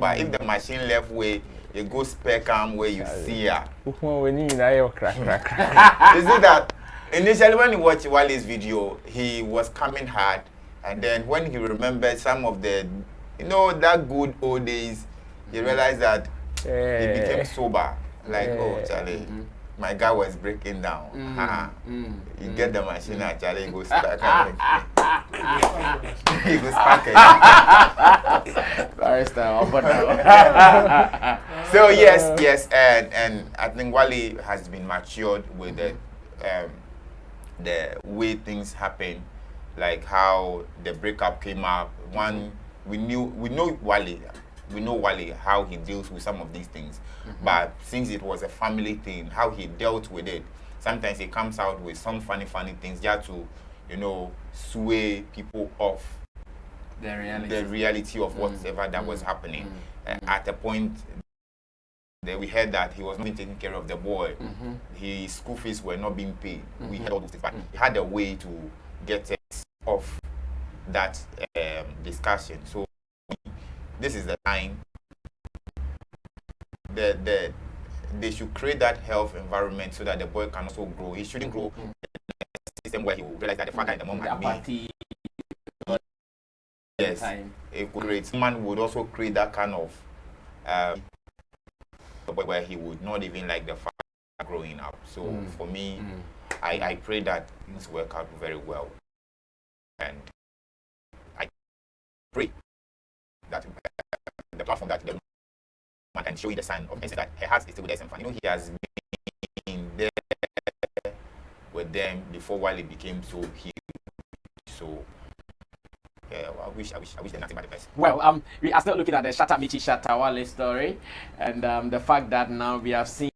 But if the machine left way, it goes spare cam where you see her. You see that initially when you watch Wale's video, he was coming hard. And then when he remembered some of the, that good old days, he realized that he became sober. Like, oh, Charlie, my guy was breaking down. You get the machine and Charlie, he goes back. He goes back. So yes, and I think Wale has been matured with the way things happen. Like how the breakup came up. We know Wale, how he deals with some of these things. But since it was a family thing, how he dealt with it. Sometimes he comes out with some funny things just to, sway people off the reality of whatever that was happening. At a point, we heard that he was not being taking care of the boy. His school fees were not being paid. We heard all those things, but he had a way to get off that discussion. So this is the time that they should create that health environment so that the boy can also grow. He shouldn't grow in a system where he will realize that the father and the mom had me. Yes, it could create. Man would also create that kind of where he would not even like the father growing up. So for me, I pray that things work out very well. And I pray that the platform that the man can show you the sign of that her heart is still with SM fan. He has been there with them before Wale became so huge. So yeah, I wish the nothing but the best. Well, we are still looking at the Shatta Michy Shatta Wale story, and the fact that now we have seen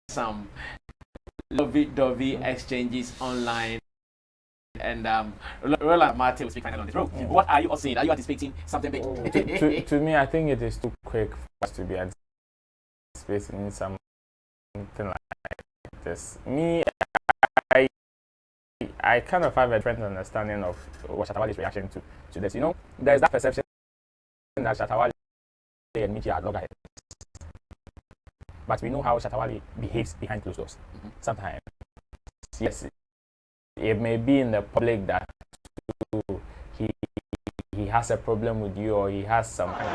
some lovey-dovey exchanges online. And Roland Martin will speak finally on this. Bro, what are you all saying? Are you anticipating something big? To me, I think it is too quick for us to be anticipating something like this. Me, I kind of have a different understanding of what Shatta Wale's reaction to this. There's that perception that Shatta Wale and Mitchy are loggerheads. But we know how Shatta Wale behaves behind closed doors. Sometimes, yes, it may be in the public that he has a problem with you or he has some kind of...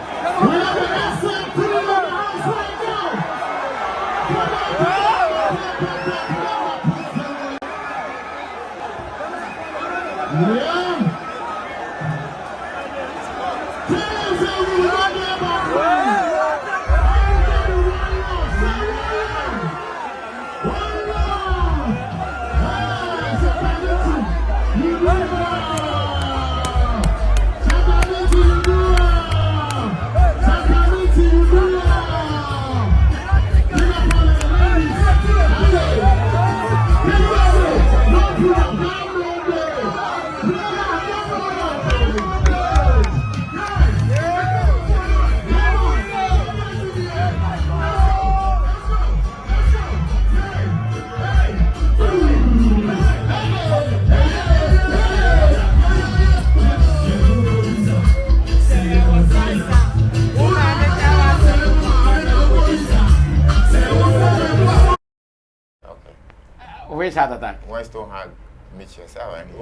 Which heart attack? West don't have Mitchy. And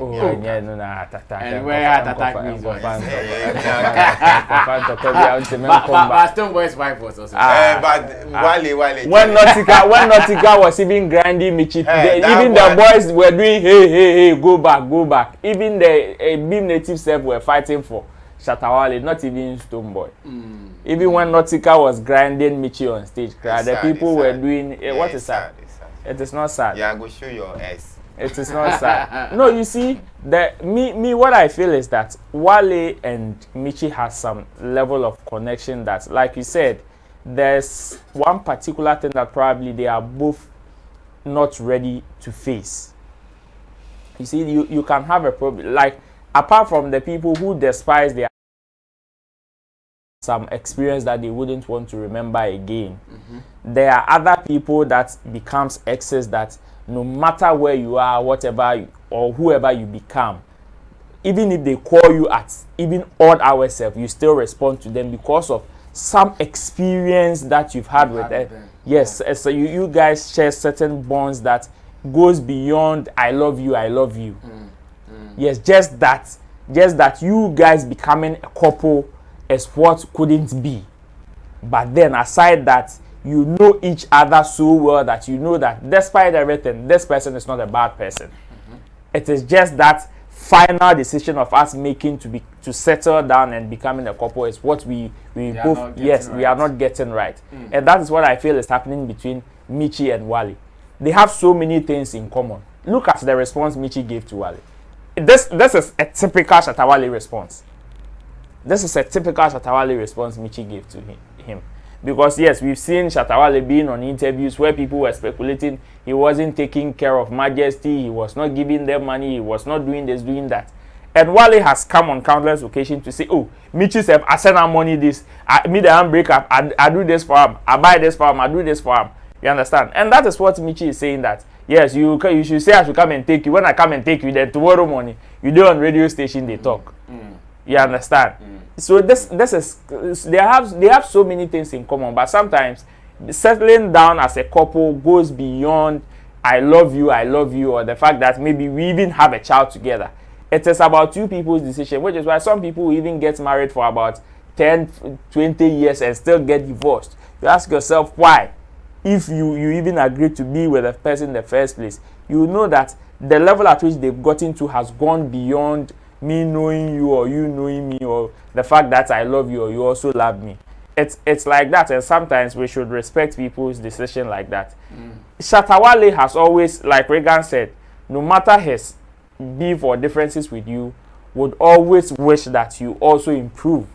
where heart attack means but Stoneboy's wife was also. But Wale. When Nautica was even grinding Mitchy, even the boys were doing hey, go back. Even the Beam native self were fighting for Shatta Wale, not even Stonebwoy. Even when Nautica was grinding Mitchy on stage, the people were doing what is sad? It is not sad. Yeah, go show your ass. It is not sad. No, you see, what I feel is that Wale and Mitchy has some level of connection that, like you said, there's one particular thing that probably they are both not ready to face. You see, you can have a problem. Like, apart from the people who despise their some experience that they wouldn't want to remember again, there are other people that becomes exes that no matter where you are, whatever or whoever you become, even if they call you at even odd hours, you still respond to them because of some experience that you've had with them. Yes, so you guys share certain bonds that goes beyond I love you, I love you. Yes, just that you guys becoming a couple is what couldn't be. But then aside that, you know each other so well that you know that despite everything, this person is not a bad person. It is just that final decision of us making to settle down and becoming a couple is what we both we are not getting right. And that is what I feel is happening between Mitchy and Wale. They have so many things in common. Look at the response Mitchy gave to Wale. This is a typical Shatta Wale response. This is a typical Shatta Wale response Mitchy gave to him. Because yes, we've seen Shatta Wale being on interviews where people were speculating he wasn't taking care of Majesty, he was not giving them money, he was not doing this, doing that. And Wale has come on countless occasions to say, oh, Mitchy said, I send him money this, I meet the handbrake up, I do this for him, I buy this for him, I do this for him. You understand? And that is what Mitchy is saying, that yes, you should say I should come and take you. When I come and take you, then tomorrow morning, you do on radio station, they talk. You understand? So this is they have so many things in common, but sometimes settling down as a couple goes beyond I love you, or the fact that maybe we even have a child together. It is about two people's decision, which is why some people even get married for about 10, 20 years and still get divorced. You ask yourself why. If you even agree to be with a person in the first place, you know that the level at which they've gotten to has gone beyond me knowing you or you knowing me, or the fact that I love you or you also love me. It's like that, and sometimes we should respect people's decision like that. Shatta Wale has always, like Regan said, no matter his beef or differences with you, would always wish that you also improve.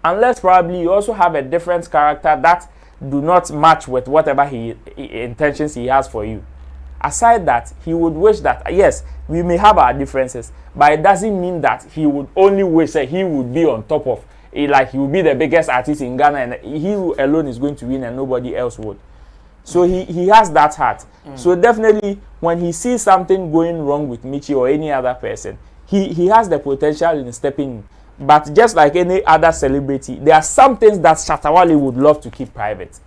Unless probably you also have a different character that do not match with whatever intentions he has for you. Aside that, he would wish that, yes, we may have our differences, but it doesn't mean that he would only wish that he would be on top of it, like he would be the biggest artist in Ghana and he alone is going to win and nobody else would. So he has that heart. So definitely when he sees something going wrong with Mitchy or any other person, he has the potential in stepping in. But just like any other celebrity, there are some things that Shatta Wale would love to keep private.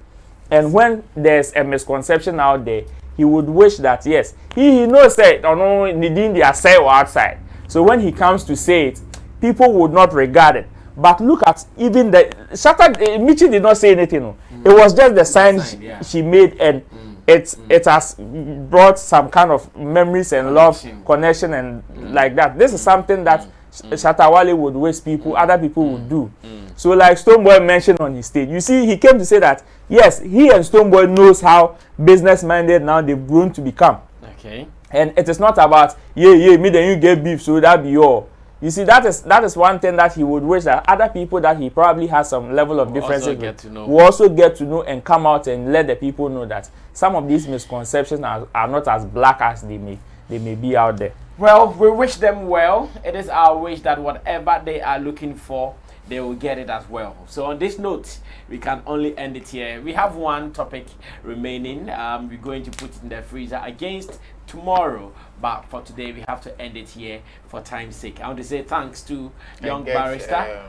And when there's a misconception out there, he would wish that, yes, he knows that, or no, needing the say or outside. So when he comes to say it, people would not regard it. But look at even the Mitchy did not say anything. No. It was just the sign she made, and it has brought some kind of memories and love connection and like that. This is something that Shatta Wale would wish other people would do. So like Stonebwoy mentioned on his stage, you see, he came to say that yes, he and Stonebwoy knows how business minded now they've grown to become. Okay. And it is not about me then you get beef, so that be all. You see, that is one thing that he would wish that other people that he probably has some level of differences with will also get to know and come out and let the people know that some of these misconceptions are not as black as they may be out there. Well, we wish them well. It is our wish that whatever they are looking for, they will get it as well. So on this note, we can only end it here. We have one topic remaining. We're going to put it in the freezer against tomorrow. But for today, we have to end it here for time's sake. I want to say thanks to young barrister.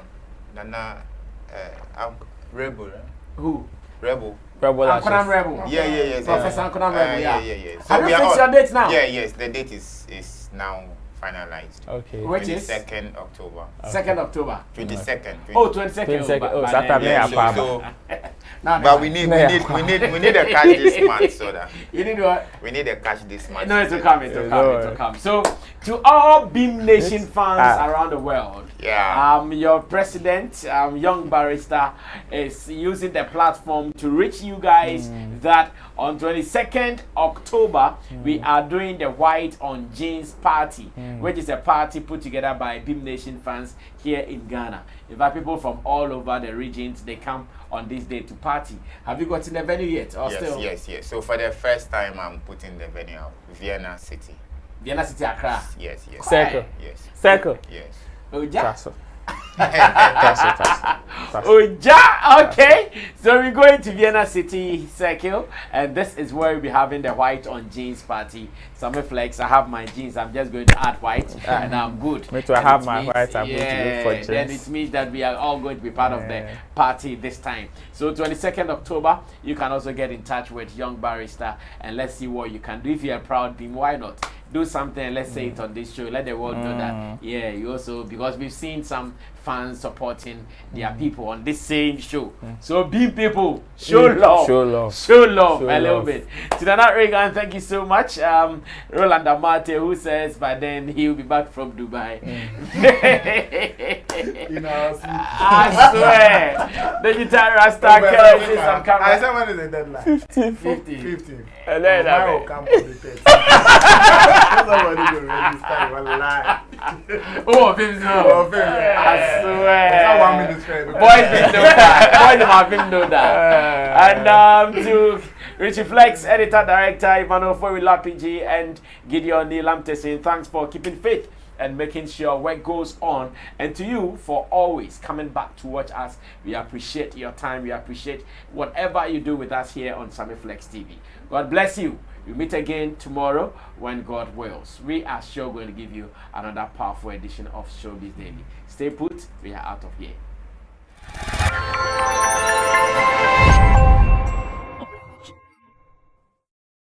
Nana, Rebel. Who? Rebel. Ankonam Rebel. Yeah. Professor Ankonam Rebel, yeah. So have you fixed your date now? Yes, the date is now finalized. Okay. Which is? 22nd October. 2nd October. 22nd. Oh, 22nd. Oh, Saturday. But we need a cash this month, so that you need what? We need a cash this month. No, it will come. So To all Beam Nation fans around the world, your president, young barrister, is using the platform to reach you guys that on 22nd October we are doing the White on Jeans party, which is a party put together by Beam Nation fans here in Ghana. In fact, people from all over the regions, they come on this day to party. Have you gotten the venue yet? Or still? Yes. So for the first time, I'm putting the venue out, Vienna City. Vienna City, Accra. Yes. Circle. Yes. Circle. Yes. Tasso. Oja, okay. So we're going to Vienna City Circle, and this is where we'll be having the White on Jeans party. Sammy Flex, I have my jeans. I'm just going to add white, and I'm good. Me too. I have my white. I'm going to look for jeans. Then it means that we are all going to be part of the party this time. So 22nd October, you can also get in touch with Young Barrister, and let's see what you can do. If you're a proud Beam, why not? Do something and let's say it on this show. Let the world know that. Yeah, you also, because we've seen some fans supporting their people on this same show. So Beam people, show love. Show love a little bit. To the Nat Reagan, thank you so much. Roland Amate, who says by then he'll be back from Dubai. I swear. The guitar Rasta is on camera. I said when is the deadline? 15. And then I will come on the 30th. Somebody will register one lie. Oh, film so. I swear. 1 minute straight. Boys didn't know that. Boys in my film know that. And to Richie Flex, editor, director, Ivano Forwila PG, and Gideon Neil Amtesin, thanks for keeping faith and making sure work goes on. And to you for always coming back to watch us. We appreciate your time. We appreciate whatever you do with us here on Sammy Flex TV. God bless you. We meet again tomorrow when God wills. We are sure going to give you another powerful edition of Showbiz Daily. Stay put. We are out of here.